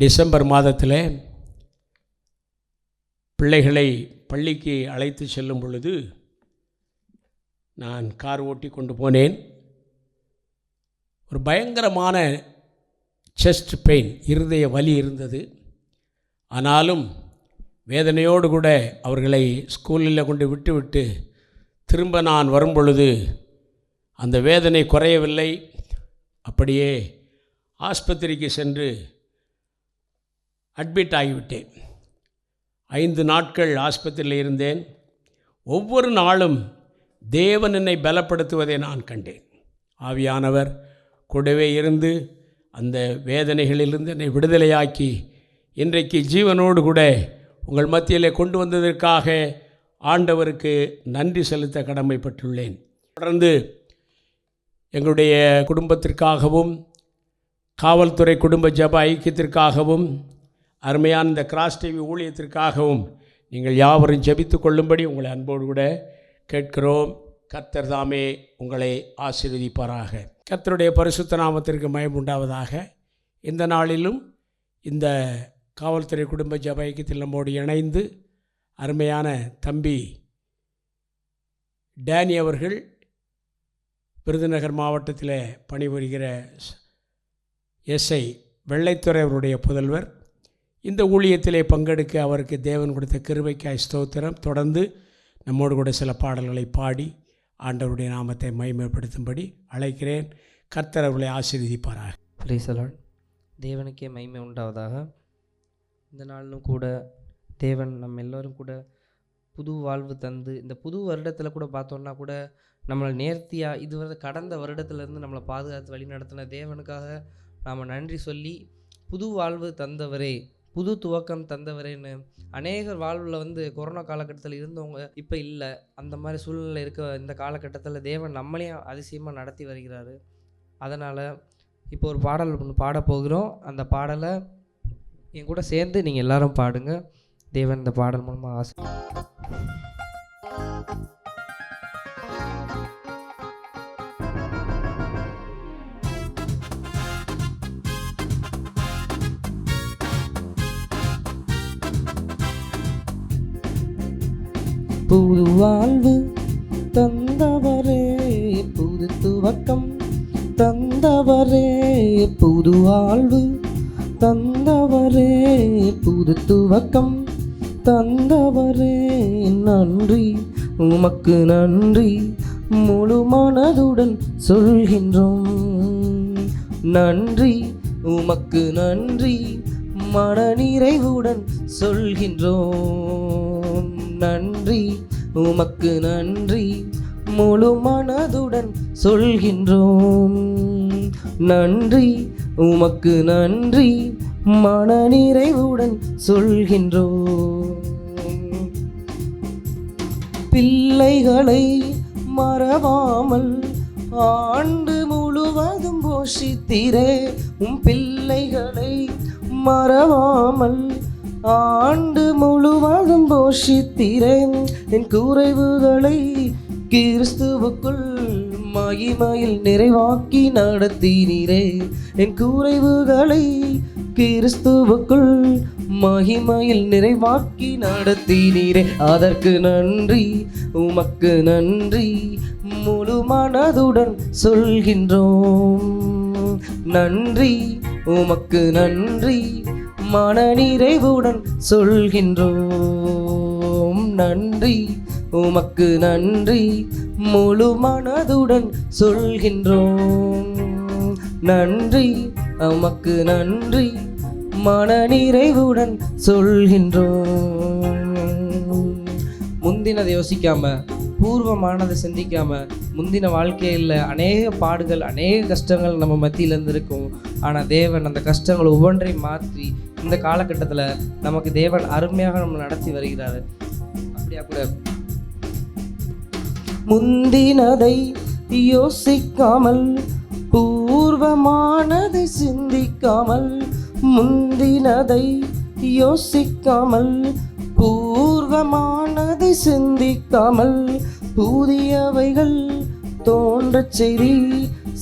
டிசம்பர் மாதத்தில் பிள்ளைகளை பள்ளிக்கு அழைத்து செல்லும் பொழுது நான் கார் ஓட்டி கொண்டு போனேன். ஒரு பயங்கரமான செஸ்ட் பெயின், இருதய வலி இருந்தது. ஆனாலும் வேதனையோடு கூட அவர்களை ஸ்கூலில் கொண்டு விட்டுவிட்டு திரும்ப நான் வரும்பொழுது அந்த வேதனை குறையவில்லை. அப்படியே ஆஸ்பத்திரிக்கு சென்று அட்மிட் ஆகிவிட்டேன். 5 நாட்கள் ஆஸ்பத்திரியில் இருந்தேன். ஒவ்வொரு நாளும் தேவன் என்னை பலப்படுத்துவதை நான் கண்டேன். ஆவியானவர் கூடவே இருந்து அந்த வேதனைகளிலிருந்து என்னை விடுதலையாக்கி இன்றைக்கு ஜீவனோடு கூட உங்கள் மத்தியிலே கொண்டு வந்ததற்காக ஆண்டவருக்கு நன்றி செலுத்த கடமைப்பட்டுள்ளேன். தொடர்ந்து எங்களுடைய குடும்பத்திற்காகவும் காவல்துறை குடும்ப ஜெப ஐக்கியத்திற்காகவும் அருமையான இந்த கிராஸ் டிவி ஊழியத்திற்காகவும் நீங்கள் யாவரும் ஜெபித்து கொள்ளும்படி உங்களை அன்போடு கூட கேட்கிறோம். கர்த்தர் தாமே உங்களை ஆசீர்வதிப்பாராக. கர்த்தருடைய பரிசுத்த நாமத்திற்கு மகிமை உண்டாவதாக. இந்த நாளிலும் இந்த காவல்துறை குடும்ப ஜெப ஐக்கியத்தில் நம்மோடு இணைந்து அருமையான தம்பி டேனி அவர்கள் விருதுநகர் மாவட்டத்தில் பணிபுரிகிற எஸ்ஐ வெள்ளைத்துறை அவருடைய புதல்வர். இந்த ஊழியத்திலே பங்கெடுக்க அவருக்கு தேவன் கொடுத்த கிருபைக்காய் ஸ்தோத்திரம். தொடர்ந்து நம்மோடு கூட சில பாடல்களை பாடி ஆண்டவருடைய நாமத்தை மகிமைப்படுத்தும்படி அழைக்கிறேன். கர்த்தர் அவர்களை ஆசீர்வதிப்பாராக. Praise the Lord. தேவனுக்கே மகிமை உண்டாவதாக. இந்த நாளிலும் கூட தேவன் நம்ம எல்லோரும் கூட புது வாழ்வு தந்து, இந்த புது வருடத்தில் கூட பார்த்தோன்னா கூட நம்மளை நேர்த்தியாக இதுவரை கடந்த வருடத்துலேருந்து நம்மளை பாதுகாத்து வழி நடத்தின தேவனுக்காக நாம் நன்றி சொல்லி, புது வாழ்வு தந்தவரே, புது துவக்கம் தந்தவரேன்னு அநேகர் வாழ்வில் கொரோனா காலகட்டத்தில் இருந்தவங்க இப்போ இல்லை, அந்த மாதிரி சூழ்நிலை இருக்க இந்த காலகட்டத்தில் தேவன் நம்மளையும் அதிசயமாக நடத்தி வருகிறாரு. அதனால் இப்போ ஒரு பாடல் ஒன்று பாட போகிறோம். அந்த பாடலை என் கூட சேர்ந்து நீங்கள் எல்லாரும் பாடுங்க. தேவன் இந்த பாடல் மூலமாக ஆசை. புது வாழ்வு தந்தவரே, புது துவக்கம் தந்தவரே, புது வாழ்வு தந்தவரே, புது துவக்கம் தந்தவரே, நன்றி உமக்கு நன்றி முழு மனதுடன் சொல்கின்றோம். நன்றி உமக்கு நன்றி மனநிறைவுடன் சொல்கின்றோம். நன்றி உமக்கு நன்றி முழு மனதுடன் சொல்கின்றோம். நன்றி உமக்கு நன்றி மனநிறைவுடன் சொல்கின்றோம். பிள்ளைகளை மறவாமல் ஆண்டு முழுவதும் போஷித்தீரே, பிள்ளைகளை மறவாமல் ஆண்டு முழுவதும் போஷித்தீரேன். என் குறைவுகளை கிறிஸ்துவுக்குள் மகிமையில் நிறைவாக்கி நடத்தினீரே. என் குறைவுகளை கிறிஸ்துவுக்குள் மகிமையில் நிறைவாக்கி நடத்தினீரே. அதற்கு நன்றி உமக்கு நன்றி முழு மனதுடன் சொல்கின்றோம். நன்றி உமக்கு நன்றி மனநிறைவுடன் சொல்கின்றோம். நன்றி உமக்கு நன்றி முழு மனதுடன் சொல்கின்றோம். நன்றி உமக்கு நன்றி மனநிறைவுடன் சொல்கின்றோம். முந்தினதை யோசிக்காம, பூர்வமானதை சிந்திக்காம, முந்தின வாழ்க்கையில் அநேக பாடுகள் அநேக கஷ்டங்கள் நம்ம மத்தியில் இருந்திருக்கும். ஆனால் தேவன் அந்த கஷ்டங்களை ஒவ்வொன்றையும் மாற்றி இந்த காலகட்டத்தில் நமக்கு தேவன் அருமையாக நம்ம நடத்தி வருகிறாரு. அப்படியா கூட முந்தினதை யோசிக்காமல், பூர்வமானதை சிந்திக்காமல், முந்தினதை யோசிக்காமல், பூர்வமானதை சிந்திக்காமல், புதியவைகள் தோன்றச் செய்தி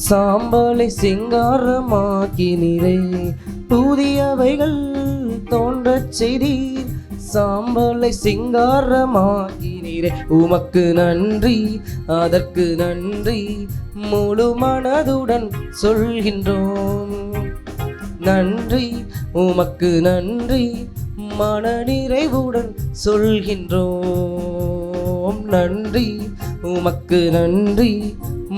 சாம்பலை சிங்காரமாக்கினீரே. புதியவைகள் தோன்றச் செய்தி சாம்பலை சிங்காரமாக்கினீரே. உமக்கு நன்றி, அதற்கு நன்றி முழு மனதுடன் சொல்கின்றோம். நன்றி உமக்கு நன்றி மனநிறைவுடன் சொல்கின்றோம். நன்றி உமக்கு நன்றி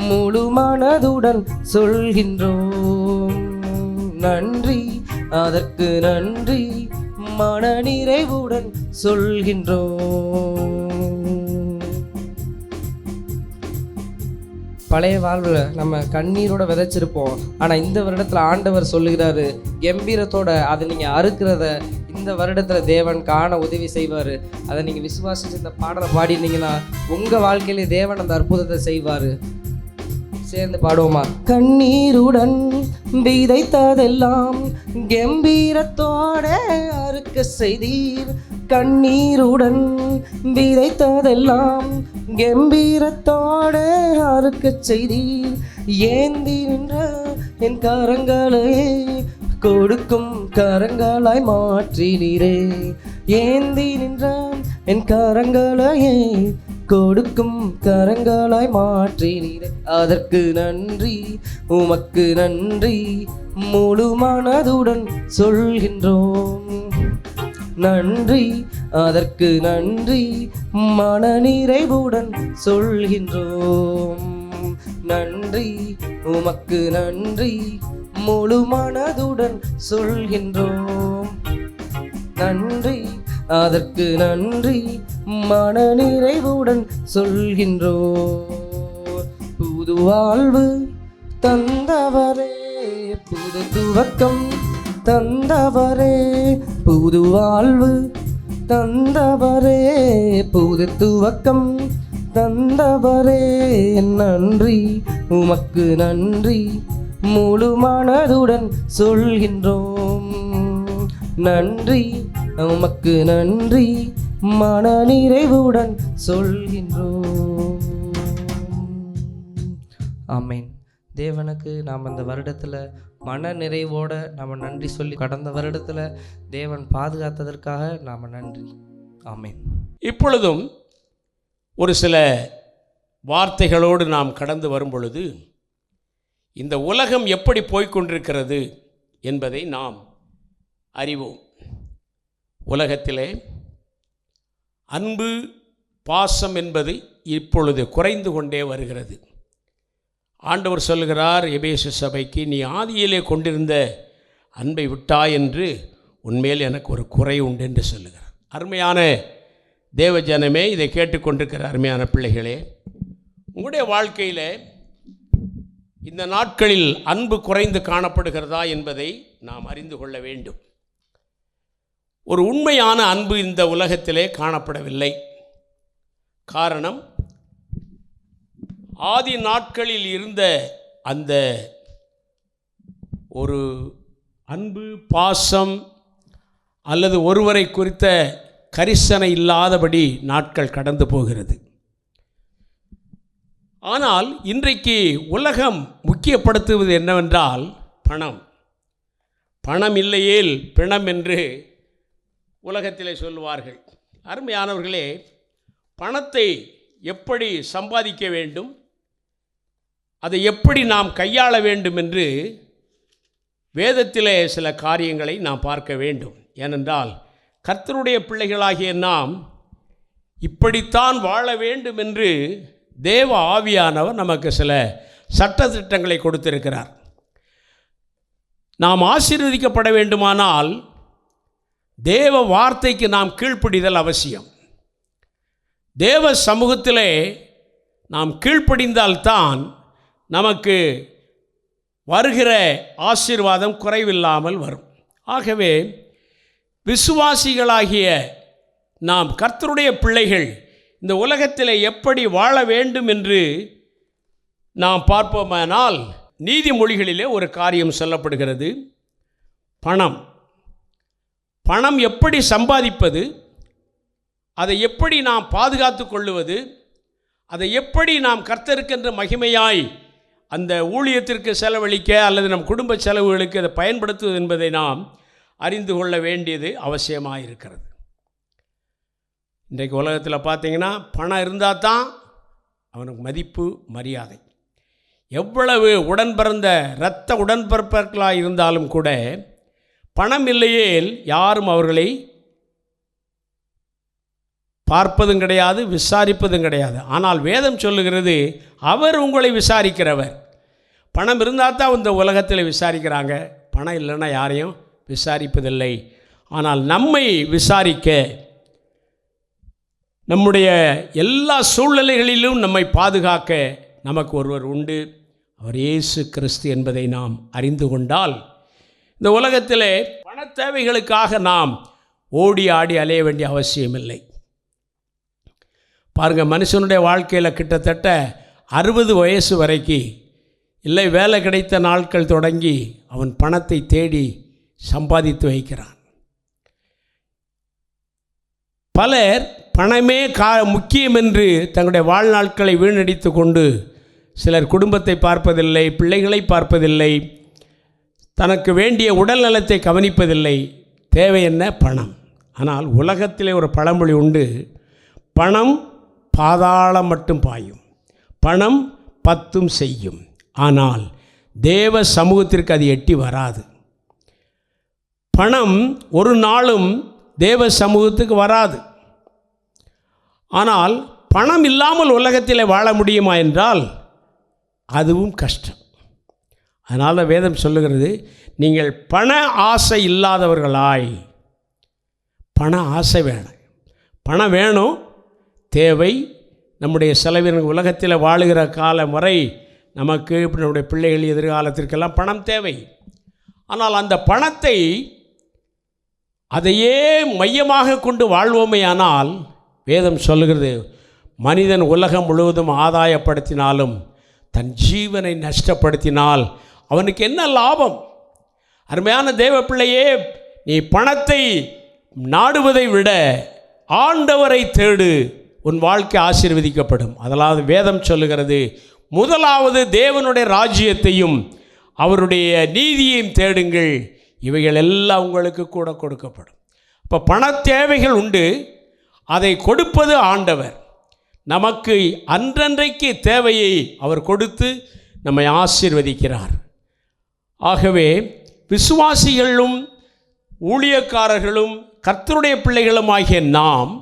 முழு மனதுடன் சொல்கின்றோம். நன்றி அதற்கு நன்றி மனநிறைவுடன் சொல்கின்றோம். பழைய வாழ்வில் நம்ம கண்ணீரோட விதைச்சிருப்போம். ஆனால் இந்த வருடத்தில் ஆண்டவர் சொல்லுகிறாரு, கம்பீரத்தோட அதை நீங்கள் அறுக்கிறத இந்த வருடத்தில் தேவன் காண உதவி செய்வார். அதை நீங்கள் விசுவாசித்து இந்த பாடலை பாடினீங்கன்னா உங்கள் வாழ்க்கையிலே தேவன் அந்த அற்புதத்தை செய்வார். சேர்ந்து பாடுவோமா? கண்ணீருடன் விதைத்ததெல்லாம் கம்பீரத்தோட அறுக்க செய்தீர். கண்ணீருடன் விதைத்ததெல்லாம் கம்பீரத்தோடு அறுக்கச் செய்தீர். ஏந்தி நின்ற என் கரங்களையே கொடுக்கும் கரங்களாய் மாற்றினீரே. ஏந்தி நின்ற என் கரங்களையே கொடுக்கும் கரங்களாய் மாற்றினீரே. அதற்கு நன்றி, உமக்கு நன்றி, முழு மனதுடன் சொல்கின்றோம். நன்றி, அதற்கு நன்றி, மன நிறைவுடன் சொல்கின்றோம். நன்றி, உமக்கு நன்றி, முழு மனதுடன் சொல்கின்றோம். நன்றி, அதற்கு நன்றி, மன நிறைவுடன் சொல்கின்றோம். புது வாழ்வு தந்தவரே, புது துவக்கம் தந்தவரே, புது வாழ்வு தந்தவரே, புது துவக்கம் தந்தவரே. நன்றி, உமக்கு நன்றி, முழு மனதுடன் சொல்கின்றோம். நன்றி, உமக்கு நன்றி, மன நிறைவுடன் சொல்கின்றோம். ஆமென். தேவனுக்கு நாம் அந்த வருடத்தில் மன நிறைவோடு நாம் நன்றி சொல்லி, கடந்த வருடத்தில் தேவன் பாதுகாத்ததற்காக நாம் நன்றி. ஆமென். இப்பொழுதும் ஒரு சில வார்த்தைகளோடு நாம் கடந்து வரும் பொழுது இந்த உலகம் எப்படி போய்க்கொண்டிருக்கிறது என்பதை நாம் அறிவோம். உலகத்திலே அன்பு, பாசம் என்பது இப்பொழுது குறைந்து கொண்டே வருகிறது. ஆண்டவர் சொல்கிறார் எபேசு சபைக்கு, நீ ஆதியிலே கொண்டிருந்த அன்பை விட்டாய் என்று உன்மேல் எனக்கு ஒரு குறை உண்டு என்று சொல்லுகிறார். அருமையான தேவ ஜனமே, இதை கேட்டுக்கொண்டிருக்கிற அருமையான பிள்ளைகளே, உங்களுடைய வாழ்க்கையில் இந்த நாட்களில் அன்பு குறைந்து காணப்படுகிறதா என்பதை நாம் அறிந்து கொள்ள வேண்டும். ஒரு உண்மையான அன்பு இந்த உலகத்திலே காணப்படவில்லை. காரணம், ஆதி நாட்களில் இருந்த அந்த ஒரு அன்பு, பாசம் அல்லது ஒருவரை குறித்த கரிசனை இல்லாதபடி நாட்கள் கடந்து போகிறது. ஆனால் இன்றைக்கு உலகம் முக்கியப்படுத்துவது என்னவென்றால் பணம். பணம் இல்லையேல் பிணம் என்று உலகத்திலே சொல்லுவார்கள். அருமையானவர்களே, பணத்தை எப்படி சம்பாதிக்க வேண்டும், அதை எப்படி நாம் கையாள வேண்டும் என்று வேதத்திலே சில காரியங்களை நாம் பார்க்க வேண்டும். ஏனென்றால் கர்த்தருடைய பிள்ளைகளாகிய நாம் இப்படித்தான் வாழ வேண்டும் என்று தேவ ஆவியானவர் நமக்கு சில சட்டதிட்டங்களை கொடுத்திருக்கிறார். நாம் ஆசீர்வதிக்கப்பட வேண்டுமானால் தேவ வார்த்தைக்கு நாம் கீழ்ப்படிதல் அவசியம். தேவ சமூகத்திலே நாம் கீழ்ப்படிந்தால்தான் நமக்கு வருகிற ஆசீர்வாதம் குறைவில்லாமல் வரும். ஆகவே விசுவாசிகளாகிய நாம், கர்த்தருடைய பிள்ளைகள், இந்த உலகத்தில் எப்படி வாழ வேண்டும் என்று நாம் பார்ப்போமானால் நீதிமொழிகளிலே ஒரு காரியம் சொல்லப்படுகிறது. பணம் எப்படி சம்பாதிப்பது, அதை எப்படி நாம் பாதுகாத்து கொள்ளுவது, அதை எப்படி நாம் கர்த்தருக்கென்று மகிமையாய் அந்த ஊழியத்திற்கு செலவழிக்க அல்லது நம் குடும்ப செலவுகளுக்கு அதை பயன்படுத்துவது என்பதை நாம் அறிந்து கொள்ள வேண்டியது அவசியமாக இருக்கிறது. இன்றைக்கு உலகத்தில் பார்த்திங்கன்னா பணம் இருந்தால் தான் அவனுக்கு மதிப்பு, மரியாதை. எவ்வளவு உடன்பிறந்த இரத்த உடன்பிறப்பர்களாக இருந்தாலும் கூட பணம் இல்லையேல் யாரும் அவர்களை பார்ப்பதும் கிடையாது, விசாரிப்பதும் கிடையாது. ஆனால் வேதம் சொல்லுகிறது, அவர் உங்களை விசாரிக்கிறவர். பணம் இருந்தால் தான் இந்த உலகத்தில் விசாரிக்கிறாங்க, பணம் இல்லைன்னா யாரையும் விசாரிப்பதில்லை. ஆனால் நம்மை விசாரிக்க, நம்முடைய எல்லா சூழ்நிலைகளிலும் நம்மை பாதுகாக்க நமக்கு ஒருவர் உண்டு. அவர் இயேசு கிறிஸ்து என்பதை நாம் அறிந்து கொண்டால் இந்த உலகத்திலே பண தேவைகளுக்காக நாம் ஓடி ஆடி அலைய வேண்டிய அவசியமில்லை. பாருங்கள், மனுஷனுடைய வாழ்க்கையில் கிட்டத்தட்ட 60 வயசு வரைக்கும் இல்லை, வேலை கிடைத்த நாட்கள் தொடங்கி அவன் பணத்தை தேடி சம்பாதித்து வைக்கிறான். பலர் பணமே முக்கியம் என்று தங்களுடைய வாழ்நாட்களை வீணடித்து கொண்டு சிலர் குடும்பத்தை பார்ப்பதில்லை, பிள்ளைகளை பார்ப்பதில்லை, தனக்கு வேண்டிய உடல் நலத்தை கவனிப்பதில்லை. தேவை என்ன? பணம். ஆனால் உலகத்திலே ஒரு பழமொழி உண்டு, பணம் பாதாளம் மட்டும் பாயும், பணம் பத்தும் செய்யும், ஆனால் தேவ சமூகத்திற்கு அது எட்டி வராது. பணம் ஒரு நாளும் தேவ சமூகத்துக்கு வராது. ஆனால் பணம் இல்லாமல் உலகத்தில் வாழ முடியுமா என்றால் அதுவும் கஷ்டம். அதனால் வேதம் சொல்லுகிறது, நீங்கள் பண ஆசை இல்லாதவர்களாய். பண ஆசை வேணும், பணம் வேணும், தேவை. நம்முடைய செலவின உலகத்தில் வாழுகிற காலம் வரை நமக்கு நம்முடைய பிள்ளைகள் எதிர்காலத்திற்கெல்லாம் பணம் தேவை. ஆனால் அந்த பணத்தை அதையே மையமாக கொண்டு வாழ்வோமேயானால் வேதம் சொல்லுகிறது, மனிதன் உலகம் முழுவதும் ஆதாயப்படுத்தினாலும் தன் ஜீவனை நஷ்டப்படுத்தினால் அவனுக்கு என்ன லாபம்? அருமையான தேவ பிள்ளையே, நீ பணத்தை நாடுவதை விட ஆண்டவரை தேடு, உன் வாழ்க்கை ஆசீர்வதிக்கப்படும். அதனால் வேதம் சொல்லுகிறது, முதலாவது தேவனுடைய ராஜ்யத்தையும் அவருடைய நீதியையும் தேடுங்கள், இவைகள் எல்லாம் உங்களுக்கு கூட கொடுக்கப்படும். இப்போ பண தேவைகள் உண்டு, அதை கொடுப்பது ஆண்டவர். நமக்கு அன்றன்றைக்கு தேவையை அவர் கொடுத்து நம்மை ஆசீர்வதிக்கிறார். ஆகவே விசுவாசிகளும் ஊழியக்காரர்களும் கர்த்தருடைய பிள்ளைகளும் ஆகிய நாம்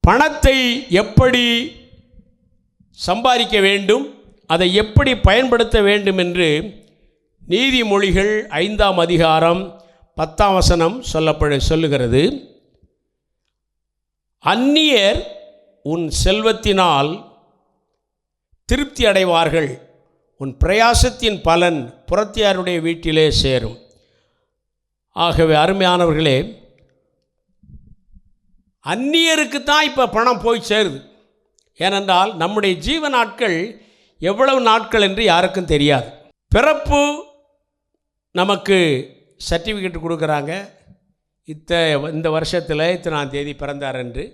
பணத்தை எப்படி சம்பாதிக்க வேண்டும், அதை எப்படி பயன்படுத்த வேண்டும் என்று நீதிமொழிகள் 5ஆம் அதிகாரம் 10ஆம் வசனம் சொல்லுகிறது. அந்நியர் உன் செல்வத்தினால் திருப்தி அடைவார்கள், உன் பிரயாசத்தின் பலன் புறத்தியாருடைய வீட்டிலே சேரும். ஆகவே அருமையானவர்களே, அந்நியருக்கு தான் இப்போ பணம் போய் சேருது. ஏனென்றால் நம்முடைய ஜீவ நாட்கள் எவ்வளவு நாட்கள் என்று யாருக்கும் தெரியாது. பிறப்பு நமக்கு சர்டிஃபிகேட் கொடுக்குறாங்க, இந்த வருஷத்தில் இத்தனாம் தேதி பிறந்தார் என்று.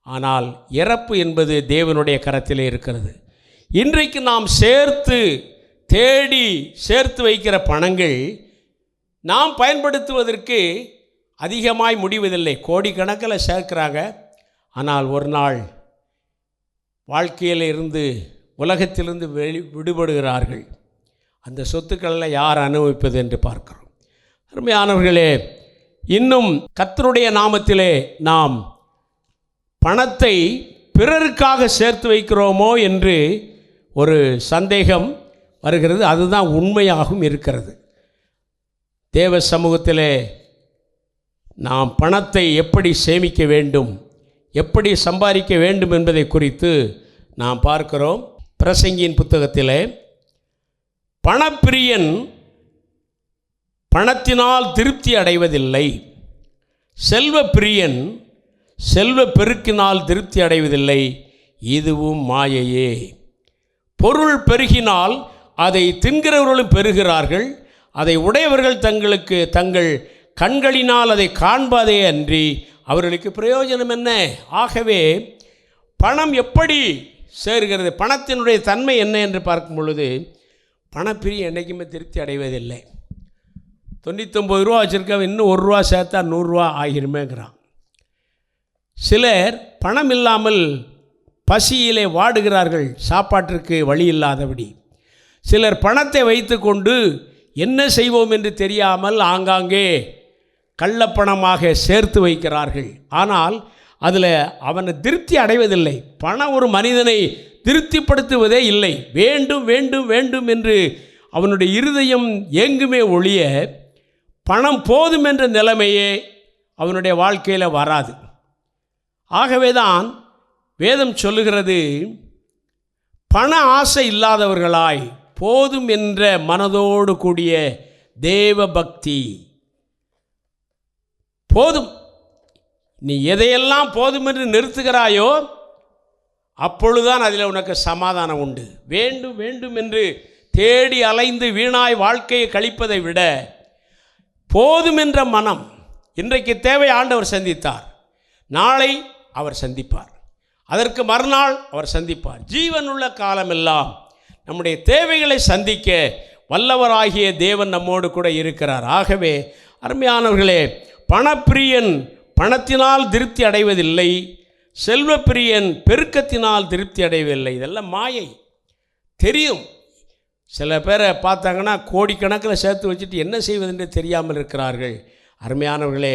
ஆனால் இறப்பு என்பது தேவனுடைய கரத்திலே இருக்கிறது. இன்றைக்கு நாம் தேடி சேர்த்து வைக்கிற பணங்கள் நாம் பயன்படுத்துவதற்கு அதிகமாய் முடிவதில்லை. கோடிக்கணக்கில் சேர்க்கிறாங்க. ஆனால் ஒரு நாள் வாழ்க்கையில் இருந்து உலகத்திலிருந்து விடுபடுகிறார்கள். அந்த சொத்துக்களில் யார் அனுபவிப்பது என்று பார்க்கிறோம். அருமையானவர்களே, இன்னும் கர்த்தருடைய நாமத்திலே நாம் பணத்தை பிறருக்காக சேர்த்து வைக்கிறோமோ என்று ஒரு சந்தேகம் வருகிறது. அதுதான் உண்மையாகவும் இருக்கிறது. தேவ சமூகத்திலே நாம் பணத்தை எப்படி சேமிக்க வேண்டும், எப்படி சம்பாதிக்க வேண்டும் என்பதை குறித்து நாம் பார்க்கிறோம். பிரசங்கியின் புத்தகத்திலே, பணப்பிரியன் பணத்தினால் திருப்தி அடைவதில்லை, செல்வ பிரியன் செல்வ பெருக்கினால் திருப்தி அடைவதில்லை, இதுவும் மாயையே. பொருள் பெருகினால் அதை தின்கிறவர்களும் பெறுகிறார்கள், அதை உடையவர்கள் தங்கள் கண்களினால் அதை காண்பதே அன்றி அவர்களுக்கு பிரயோஜனம் என்ன? ஆகவே பணம் எப்படி சேருகிறது, பணத்தினுடைய தன்மை என்ன என்று பார்க்கும் பொழுது, பணப்பிரியம் என்றைக்குமே திருப்தி அடைவதில்லை. 99 ரூபா வச்சுருக்க, இன்னும் 1 ரூபா சேர்த்தா 100 ரூபா ஆகிருமேங்கிறான். சிலர் பணம் இல்லாமல் பசியிலே வாடுகிறார்கள், சாப்பாட்டிற்கு வழி இல்லாதபடி. சிலர் பணத்தை வைத்து கொண்டு என்ன செய்வோம் என்று தெரியாமல் ஆங்காங்கே கள்ளப்பணமாக சேர்த்து வைக்கிறார்கள். ஆனால் அதில் அவனை திருப்தி அடைவதில்லை. பணம் ஒரு மனிதனை திருப்திப்படுத்துவதே இல்லை. வேண்டும் வேண்டும் வேண்டும் என்று அவனுடைய இருதயம் ஏங்குமே ஒழிய பணம் போதும் என்ற நிலைமையே அவனுடைய வாழ்க்கையில் வராது. ஆகவே தான் வேதம் சொல்லுகிறது, பண ஆசை இல்லாதவர்களாய் போதும் என்ற மனதோடு கூடிய தேவ பக்தி. போதும், நீ எதையெல்லாம் போதும் என்று நிறுத்துகிறாயோ அப்பொழுதுதான் அதில் உனக்கு சமாதானம் உண்டு. வேண்டும் வேண்டும் என்று தேடி அலைந்து வீணாய் வாழ்க்கையை கழிப்பதை விட போதும் என்ற மனம் இன்றைக்கு தேவை ஆண்டவர் சந்தித்தார். நாளை அவர் சந்திப்பார், அதற்கு மறுநாள் அவர் சந்திப்பார். ஜீவனுள்ள காலமெல்லாம் நம்முடைய தேவைகளை சந்திக்க வல்லவராகிய தேவன் நம்மோடு கூட இருக்கிறார். ஆகவே அருமையானவர்களே, பணப்பிரியன் பணத்தினால் திருப்தி அடைவதில்லை, செல்வப்பிரியன் பெருக்கத்தினால் திருப்தி அடைவதில்லை. இதெல்லாம் மாயை. தெரியும், சில பேரை பார்த்தாங்கன்னா கோடிக்கணக்கில் சேர்த்து வச்சுட்டு என்ன செய்வதென்று தெரியாமல் இருக்கிறார்கள். அருமையானவர்களே,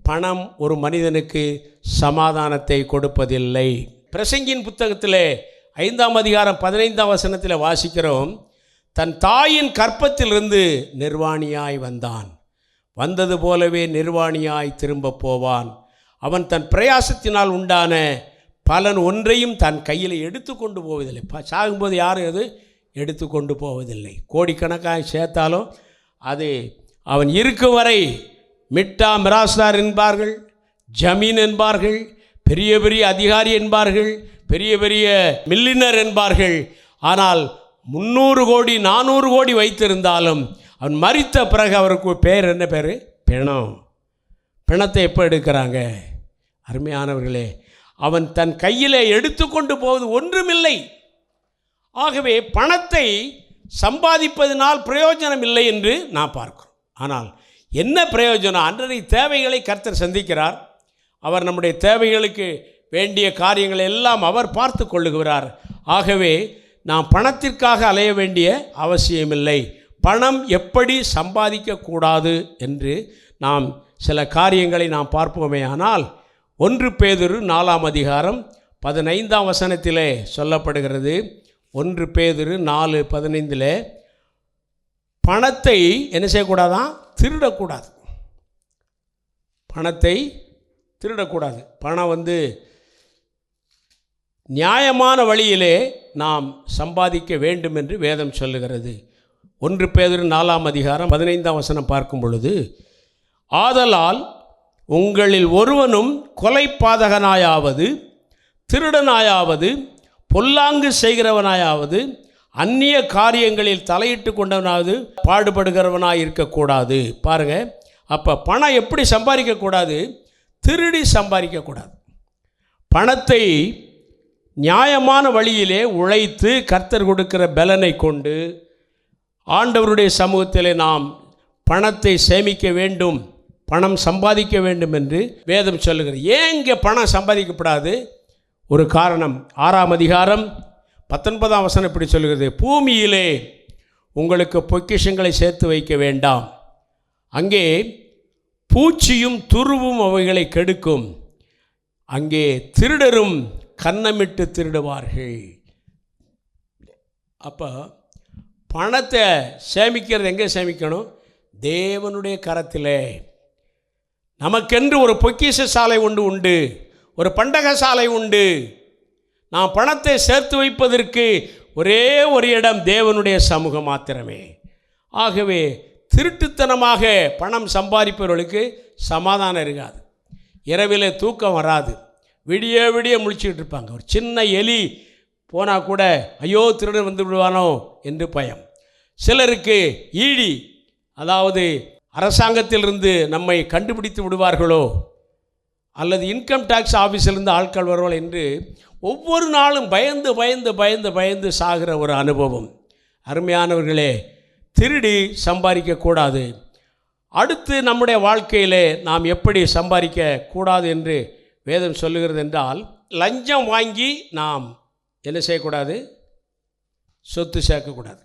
பணம் ஒரு மனிதனுக்கு சமாதானத்தை கொடுப்பதில்லை. பிரசங்கியின் புத்தகத்திலே 5ஆம் அதிகாரம் 15ஆம் வசனத்தில் வாசிக்கிறோம், தன் தாயின் கற்பத்திலிருந்து நிர்வாணியாய் வந்தான், வந்தது போலவே நிர்வாணியாய் திரும்ப போவான். அவன் தன் பிரயாசத்தினால் உண்டான பலன் ஒன்றையும் தன் கையில் எடுத்து கொண்டு போவதில்லை. சாகும்போது யாரும் எது எடுத்து கொண்டு போவதில்லை. கோடிக்கணக்காக சேர்த்தாலும் அது அவன் இருக்கும் வரை மிட்டா மிராஸ்தார் என்பார்கள், ஜமீன் என்பார்கள், பெரிய பெரிய அதிகாரி என்பார்கள், பெரிய பெரிய மில்லினர் என்பார்கள். ஆனால் 300 கோடி 400 கோடி வைத்திருந்தாலும் அவன் மரித்த பிறகு அவருக்கு பேர் என்ன பேர்? பிணம். பிணத்தை எப்போ எடுக்கிறாங்க? அருமையானவர்களே, அவன் தன் கையில் எடுத்துக்கொண்டு போவது ஒன்றுமில்லை. ஆகவே பணத்தை சம்பாதிப்பதனால் பிரயோஜனம் இல்லை என்று நான் பார்க்கிறோம். ஆனால் என்ன பிரயோஜனம்? அன்றைய தேவைகளை கர்த்தர் சந்திக்கிறார். அவர் நம்முடைய தேவைகளுக்கு வேண்டிய காரியங்களை எல்லாம் அவர் பார்த்து கொள்ளுகிறார். ஆகவே நாம் பணத்திற்காக அலைய வேண்டிய அவசியமில்லை. பணம் எப்படி சம்பாதிக்கக்கூடாது என்று நாம் சில காரியங்களை நாம் பார்ப்போமே. ஆனால் 1 பேதுரு 4ஆம் அதிகாரம் 15ஆம் வசனத்திலே சொல்லப்படுகிறது. 1 பேதுரு 4:15 பணத்தை என்ன செய்யக்கூடாதான்? திருடக்கூடாது. பணத்தை திருடக்கூடாது. பணம் நியாயமான வழியிலே நாம் சம்பாதிக்க வேண்டும் என்று வேதம் சொல்லுகிறது. 1 பேதுரு 4ஆம் அதிகாரம் 15ஆம் வசனம் பார்க்கும் பொழுது, ஆதலால் உங்களில் ஒருவனும் கொலைபாதகனாயாவது, திருடனாயாவது, பொல்லாங்கு செய்கிறவனாயாவது, அந்நிய காரியங்களில் தலையிட்டு கொண்டவனாவது பாடுபடுகிறவனாக இருக்கக்கூடாது. பாருங்கள், அப்போ பணம் எப்படி சம்பாதிக்கக்கூடாது? திருடி சம்பாதிக்கக்கூடாது. பணத்தை நியாயமான வழியிலே உழைத்து கர்த்தர் கொடுக்கிற பலனை கொண்டு ஆண்டவருடைய சமூகத்திலே நாம் பணத்தை சேமிக்க வேண்டும், பணம் சம்பாதிக்க வேண்டும் என்று வேதம் சொல்லுகிறது. ஏன் இங்கே பணம் சம்பாதிக்கப்படாது? ஒரு காரணம். 6ஆம் அதிகாரம் 19ஆம் வசனம் இப்படி சொல்லுகிறது, பூமியிலே உங்களுக்கு பொக்கிஷங்களை சேர்த்து வைக்க வேண்டாம், அங்கே பூச்சியும் துருவும் அவைகளை கெடுக்கும், அங்கே திருடரும் கன்னமிட்டு திருடுவார்கள். அப்போ பணத்தை சேமிக்கிறது எங்கே சேமிக்கணும்? தேவனுடைய கரத்திலே. நமக்கென்று ஒரு பொக்கிஷ சாலை ஒன்று உண்டு, ஒரு பண்டக சாலை உண்டு. நாம் பணத்தை சேர்த்து வைப்பதற்கு ஒரே ஒரு இடம் தேவனுடைய சமூகம் மாத்திரமே. ஆகவே திருட்டுத்தனமாக பணம் சம்பாதிப்பவர்களுக்கு சமாதானம் இருக்காது, இரவிலே தூக்கம் வராது, விடிய விடிய முழிச்சுக்கிட்டு இருப்பாங்க. ஒரு சின்ன எலி போனால் கூட ஐயோ திருடன் வந்து விடுவானோ என்று பயம். சிலருக்கு ஈடி, அதாவது அரசாங்கத்திலிருந்து நம்மை கண்டுபிடித்து விடுவார்களோ, அல்லது இன்கம் டேக்ஸ் ஆஃபீஸிலிருந்து ஆட்கள் வருவார்கள் என்று ஒவ்வொரு நாளும் பயந்து பயந்து பயந்து பயந்து சாகிற ஒரு அனுபவம். அருமையானவர்களே, திருடி சம்பாதிக்கக்கூடாது. அடுத்து நம்முடைய வாழ்க்கையிலே நாம் எப்படி சம்பாதிக்க கூடாது என்று வேதம் சொல்லுகிறது என்றால், லஞ்சம் வாங்கி நாம் என்ன செய்யக்கூடாது? சொத்து சேர்க்கக்கூடாது.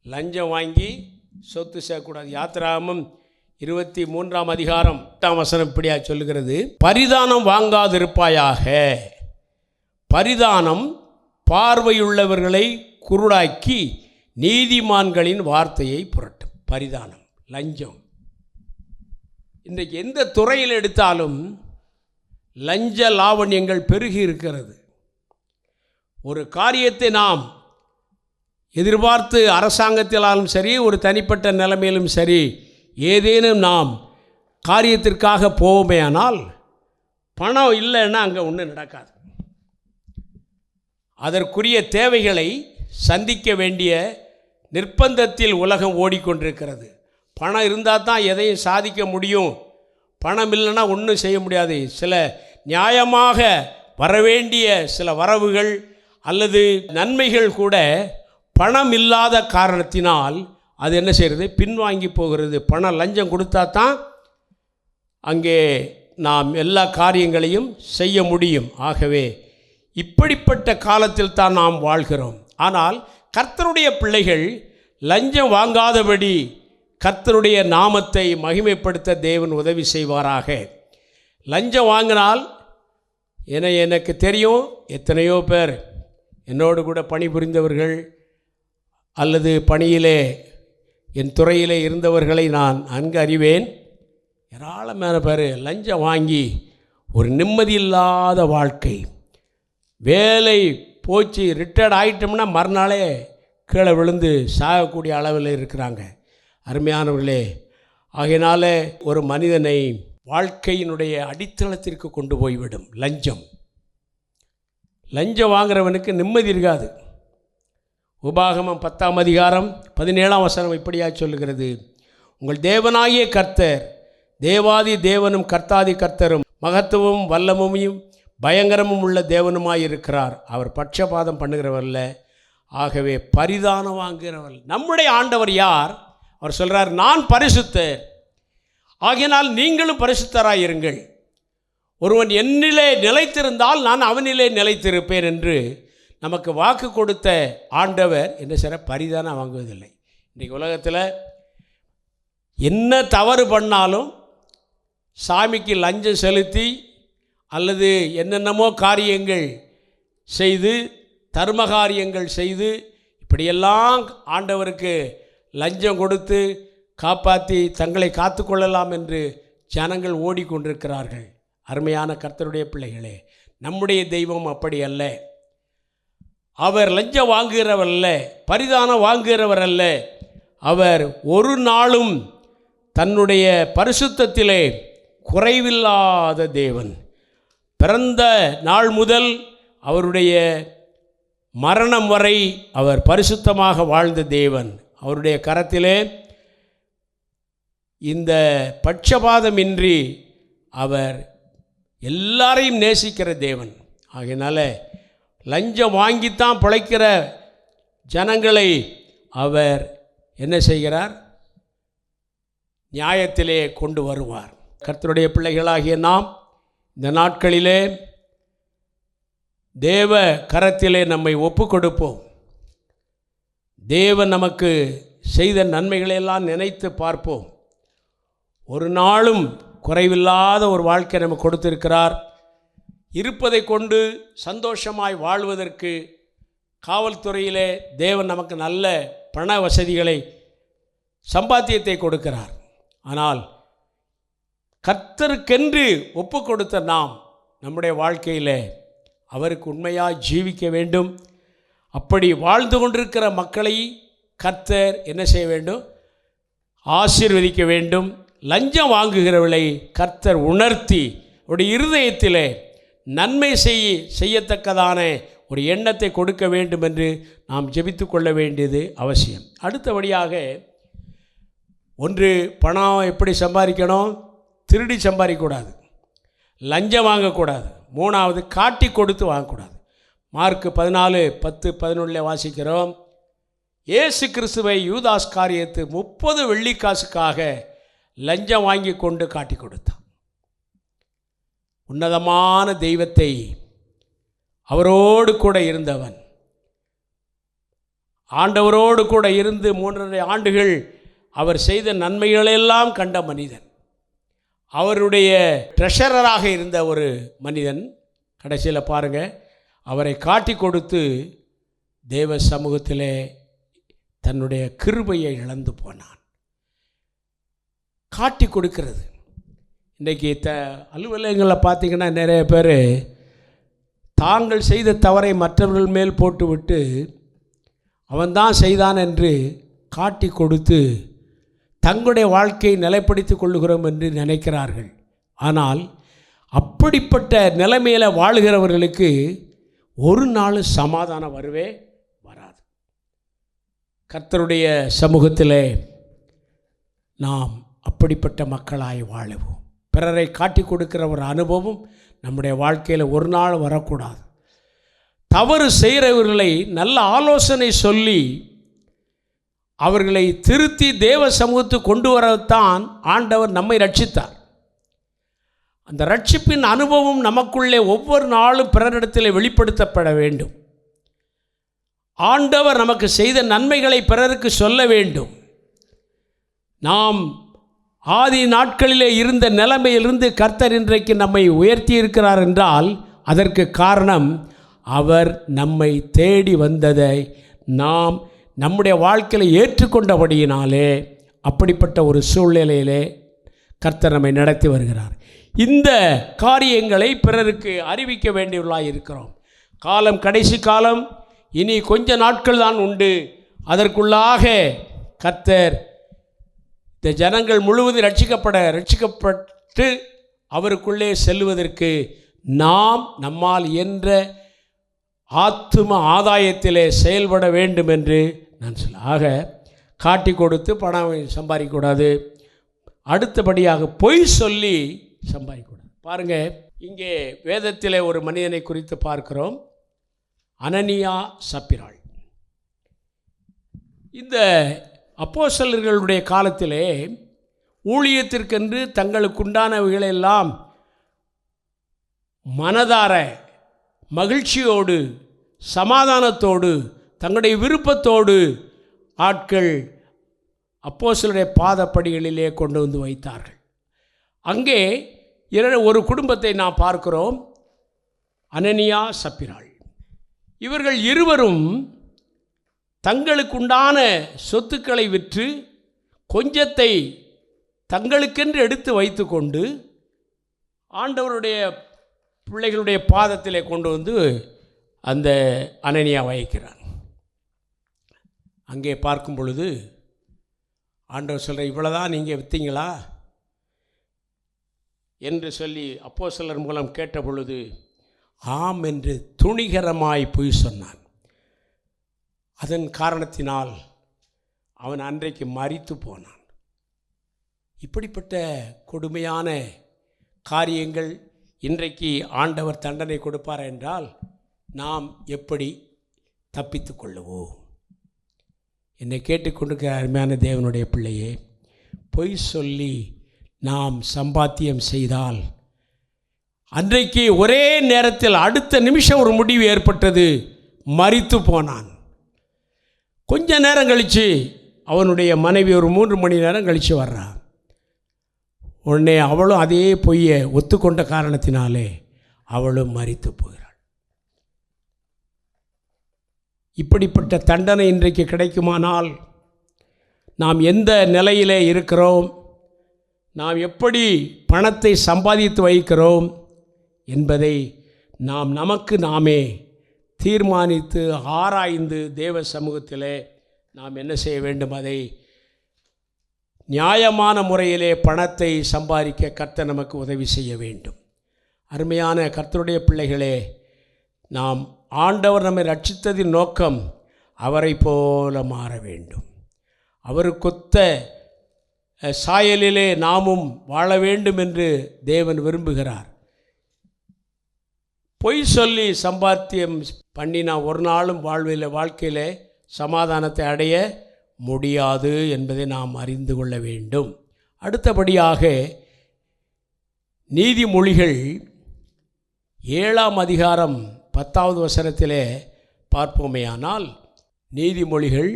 லஞ்சம் வாங்கி சொத்து சேர்க்கக்கூடாது. யாத்திராகமம் 23ஆம் அதிகாரம் 8ஆம் வசனம் இப்படியா சொல்லுகிறது, பரிதானம் வாங்காதிருப்பாயாக, பரிதானம் பார்வையுள்ளவர்களை குருடாக்கி நீதிமான்களின் வார்த்தையை புரட்டும். பரிதானம், லஞ்சம். இன்றைக்கு எந்த துறையில் எடுத்தாலும் லஞ்ச லாவண்யங்கள் பெருகி இருக்கிறது. ஒரு காரியத்தை நாம் எதிர்பார்த்து அரசாங்கத்திலாலும் சரி, ஒரு தனிப்பட்ட நிலைமையிலும் சரி, ஏதேனும் நாம் காரியத்திற்காக போவோமே ஆனால் பணம் இல்லைன்னா அங்கே ஒன்றும் நடக்காது. அதற்குரிய தேவைகளை சந்திக்க வேண்டிய நிர்பந்தத்தில் உலகம் ஓடிக்கொண்டிருக்கிறது. பணம் இருந்தால் தான் எதையும் சாதிக்க முடியும், பணம் இல்லைன்னா ஒன்றும் செய்ய முடியாது. சில நியாயமாக வரவேண்டிய சில வரவுகள் அல்லது நன்மைகள் கூட பணம் இல்லாத காரணத்தினால் அது என்ன செய்கிறது, பின்வாங்கி போகிறது. பணம் லஞ்சம் கொடுத்தா தான் அங்கே நாம் எல்லா காரியங்களையும் செய்ய முடியும். ஆகவே இப்படிப்பட்ட காலத்தில் தான் நாம் வாழ்கிறோம். ஆனால் கர்த்தருடைய பிள்ளைகள் லஞ்சம் வாங்காதபடி கர்த்தருடைய நாமத்தை மகிமைப்படுத்த தேவன் உதவி செய்வாராக. லஞ்சம் வாங்கினால் எனக்கு தெரியும், எத்தனையோ பேர் என்னோடு கூட பணிபுரிந்தவர்கள் அல்லது பணியிலே என் துறையிலே இருந்தவர்களை நான் நன்கு அறிவேன். ஏராளமான பேர் லஞ்சம் வாங்கி ஒரு நிம்மதி இல்லாத வாழ்க்கை, வேலை போச்சு, ரிட்டையர்ட் ஆகிட்டோம்னா மறுநாளே கீழே விழுந்து சாகக்கூடிய அளவில் இருக்கிறாங்க. அருமையானவர்களே, ஆகையினால ஒரு மனிதனை வாழ்க்கையினுடைய அடித்தளத்திற்கு கொண்டு போய்விடும் லஞ்சம். லஞ்சம் வாங்குறவனுக்கு நிம்மதி இருக்காது. உபாகமம் 10ஆம் அதிகாரம் 17ஆம் வசனம் இப்படியா சொல்லுகிறது, உங்கள் தேவனாகிய கர்த்தர் தேவாதி தேவனும் கர்த்தாதி கர்த்தரும் மகத்துவமும் வல்லமும் பயங்கரமும் உள்ள தேவனுமாயிருக்கிறார். அவர் பட்சபாதம் பண்ணுகிறவர்ல, ஆகவே பரிதானம் வாங்குகிறவர். நம்முடைய ஆண்டவர் யார்? அவர் சொல்கிறார், நான் பரிசுத்தர், ஆகையினால் நீங்களும் பரிசுத்தராயிருங்கள். ஒருவன் என்னிலே நிலைத்திருந்தால் நான் அவனிலே நிலைத்திருப்பேன் என்று நமக்கு வாக்கு கொடுத்த ஆண்டவர் என்ன செய்ற, பரிதானம் வாங்குவதில்லை. இன்றைக்கு உலகத்தில் என்ன தவறு பண்ணாலும் சாமிக்கு லஞ்சம் செலுத்தி அல்லது என்னென்னமோ காரியங்கள் செய்து, தர்ம காரியங்கள் செய்து, இப்படியெல்லாம் ஆண்டவருக்கு லஞ்சம் கொடுத்து காப்பாற்றி தங்களை காத்து கொள்ளலாம் என்று ஜனங்கள் ஓடிக்கொண்டிருக்கிறார்கள். அருமையான கர்த்தருடைய பிள்ளைகளே, நம்முடைய தெய்வம் அப்படி அல்ல. அவர் லஞ்சம் வாங்குகிறவர் அல்ல, பரிதானம் வாங்குகிறவர் அல்ல. அவர் ஒரு நாளும் தன்னுடைய பரிசுத்தத்திலே குறைவில்லாத தேவன். பிறந்த நாள் முதல் அவருடைய மரணம் வரை அவர் பரிசுத்தமாக வாழ்ந்த தேவன். அவருடைய கரத்திலே இந்த பட்சபாதமின்றி அவர் எல்லாரையும் நேசிக்கிற தேவன். ஆகையினால லஞ்சம் வாங்கித்தான் பிழைக்கிற ஜனங்களை அவர் என்ன செய்கிறார், நியாயத்திலே கொண்டு வருவார். கர்த்தருடைய பிள்ளைகளாகிய நாம் இந்த நாட்களிலே தேவ கரத்திலே நம்மை ஒப்பு கொடுப்போம். தேவன் நமக்கு செய்த நன்மைகளையெல்லாம் நினைத்து பார்ப்போம். ஒரு நாளும் குறைவில்லாத ஒரு வாழ்க்கை நமக்கு கொடுத்திருக்கிறார். இருப்பதை கொண்டு சந்தோஷமாய் வாழ்வதற்கு காவல்துறையிலே தேவன் நமக்கு நல்ல பண வசதிகளை, சம்பாத்தியத்தை கொடுக்கிறார். ஆனால் கர்த்தருக்கென்று ஒப்பு கொடுத்த நாம் நம்முடைய வாழ்க்கையில் அவருக்கு உண்மையாக ஜீவிக்க வேண்டும். அப்படி வாழ்ந்து கொண்டிருக்கிற மக்களை கர்த்தர் என்ன செய்ய வேண்டும், ஆசீர்வதிக்க வேண்டும். லஞ்சம் வாங்குகிறவர்களை கர்த்தர் உணர்த்தி அவருடைய இருதயத்திலே நன்மை செய்யத்தக்கதான ஒரு எண்ணத்தை கொடுக்க வேண்டும் என்று நாம் ஜெபித்து கொள்ள வேண்டியது அவசியம். அடுத்தபடியாக, ஒன்று, பணம் எப்படி சம்பாதிக்கணும், திருடி சம்பாதிக்கக்கூடாது, லஞ்சம் வாங்கக்கூடாது. மூணாவது, காட்டி கொடுத்து வாங்கக்கூடாது. மார்க் 14:10-11 வாசிக்கிறோம், இயேசு கிறிஸ்துவை யூதாஸ் காரியத்து 30 வெள்ளிக்காசுக்காக லஞ்சம் வாங்கி கொண்டு காட்டி கொடுத்தான். உன்னதமான தெய்வத்தை, அவரோடு கூட இருந்தவன், ஆண்டவரோடு கூட இருந்து 3.5 ஆண்டுகள் அவர் செய்த நன்மைகளெல்லாம் கண்ட மனிதன், அவருடைய ட்ரெஷரராக இருந்த ஒரு மனிதன், கடைசியில் பாருங்கள், அவரை காட்டி கொடுத்து தேவ சமூகத்திலே தன்னுடைய கிருபையை இழந்து போனான். காட்டி கொடுக்கிறது. இன்றைக்கி அலுவலகங்களில் பார்த்திங்கன்னா நிறைய பேர் தாங்கள் செய்த தவறை மற்றவர்கள் மேல் போட்டுவிட்டு அவன்தான் செய்தான் என்று காட்டி கொடுத்து தங்களுடைய வாழ்க்கையை நிலைப்படுத்திக் கொள்ளுகிறோம் என்று நினைக்கிறார்கள். ஆனால் அப்படிப்பட்ட நிலைமையில் வாழ்கிறவர்களுக்கு ஒரு நாள் சமாதானம் வரவே வராது. கர்த்தருடைய சமூகத்தில் நாம் அப்படிப்பட்ட மக்களாய் வாழுவோம். பிறரை காட்டி கொடுக்கிற ஒரு அனுபவம் நம்முடைய வாழ்க்கையில் ஒரு நாள் வரக்கூடாது. தவறு செய்கிறவர்களை நல்ல ஆலோசனை சொல்லி அவர்களை திருத்தி தேவ சமூகத்துக்கு கொண்டு வரத்தான் ஆண்டவர் நம்மை ரட்சித்தார். அந்த ரட்சிப்பின் அனுபவம் நமக்குள்ளே ஒவ்வொரு நாளும் பிறரிடத்தில் வெளிப்படுத்தப்பட வேண்டும். ஆண்டவர் நமக்கு செய்த நன்மைகளை பிறருக்கு சொல்ல வேண்டும். நாம் ஆதி நாட்களிலே இருந்த நிலைமையிலிருந்து கர்த்தர் இன்றைக்கு நம்மை உயர்த்தி இருக்கிறார் என்றால் அதற்கு காரணம் அவர் நம்மை தேடி வந்ததை நாம் நம்முடைய வாழ்க்கையில் ஏற்றுக்கொண்டபடியினாலே அப்படிப்பட்ட ஒரு சூழ்நிலையிலே கர்த்தர் நம்மை நடத்தி வருகிறார். இந்த காரியங்களை பிறருக்கு அறிவிக்க வேண்டியவர்களாக இருக்கிறோம். காலம் கடைசி காலம், இனி கொஞ்ச நாட்கள் தான் உண்டு. அதற்குள்ளாக கர்த்தர் இந்த ஜனங்கள் முழுவதும் ரட்சிக்கப்பட்டு அவருக்குள்ளே செல்வதற்கு நாம் நம்மால் என்ற ஆத்தும ஆதாயத்திலே செயல்பட வேண்டும் என்று நான் சொல்ல. ஆக காட்டி கொடுத்து பணம் சம்பாதிக்கக்கூடாது. அடுத்தபடியாக பொய் சொல்லி சம்பாதிக்கக்கூடாது. பாருங்கள், இங்கே வேதத்திலே ஒரு மனிதனை குறித்து பார்க்கிறோம், அனனியா சப்பிராள். இந்த அப்போஸ்தலர்களுடைய காலத்திலே ஊழியத்திற்கென்று தங்களுக்குண்டானவைகளெல்லாம் மனதார மகிழ்ச்சியோடு சமாதானத்தோடு தங்களுடைய விருப்பத்தோடு ஆட்கள் அப்போஸ்தலருடைய பாதப்படிகளிலே கொண்டு வந்து வைத்தார்கள். அங்கே ஒரு குடும்பத்தை நாம் பார்க்கிறோம், அனனியா சப்பிராள். இவர்கள் இருவரும் தங்களுக்குண்டான சொத்துக்களை விற்று கொஞ்சத்தை தங்களுக்கென்று எடுத்து வைத்து கொண்டு ஆண்டவருடைய பிள்ளைகளுடைய பாதத்திலே கொண்டு வந்து அந்த அனனியா வைக்கிறார். அங்கே பார்க்கும் பொழுது ஆண்டவர் சொல்கிற, இவ்வளோதான் நீங்கள் விற்றீங்களா என்று சொல்லி அப்போஸ்தலர் மூலம் கேட்ட பொழுது ஆம் என்று துணிகரமாய் பொய் சொன்னான். அதன் காரணத்தினால் அவன் அன்றைக்கு மரித்து போனான். இப்படிப்பட்ட கொடுமையான காரியங்கள் இன்றைக்கு ஆண்டவர் தண்டனை கொடுப்பார் என்றால் நாம் எப்படி தப்பித்து கொள்ளுவோம்? என்னை கேட்டுக்கொண்டிருக்கிற அருமையான தேவனுடைய பிள்ளையே, பொய் சொல்லி நாம் சம்பாத்தியம் செய்தால் அன்றைக்கு ஒரே நேரத்தில் அடுத்த நிமிஷம் ஒரு முடிவு ஏற்பட்டது, மரித்து போனான். கொஞ்ச நேரம் கழித்து அவனுடைய மனைவி ஒரு 3 மணி நேரம் கழித்து வர்றான். உடனே அவளும் அதே பொய்யை ஒத்துக்கொண்ட காரணத்தினாலே அவளும் மரித்து போகிறாள். இப்படிப்பட்ட தண்டனை இன்றைக்கு கிடைக்குமானால் நாம் எந்த நிலையிலே இருக்கிறோம், நாம் எப்படி பணத்தை சம்பாதித்து வைக்கிறோம் என்பதை நாம் நமக்கு நாமே தீர்மானித்து ஆராய்ந்து தேவ சமூகத்திலே நாம் என்ன செய்ய வேண்டும்? அதை நியாயமான முறையிலே பணத்தை சம்பாதிக்க கர்த்தர் நமக்கு உதவி செய்ய வேண்டும். அருமையான கர்த்தருடைய பிள்ளைகளே, நாம் ஆண்டவர் நம்மை ரட்சித்ததின் நோக்கம் அவரை போல மாற வேண்டும். அவருக்கொத்த சாயலிலே நாமும் வாழ வேண்டும் என்று தேவன் விரும்புகிறார். பொய் சொல்லி சம்பாத்தியம் பண்ணினா ஒரு நாளும் வாழ்க்கையில் சமாதானத்தை அடைய முடியாது என்பதை நாம் அறிந்து கொள்ள வேண்டும். அடுத்தபடியாக நீதிமொழிகள் 7ஆம் அதிகாரம் 10வது வசனத்திலே பார்ப்போமேயானால், நீதிமொழிகள்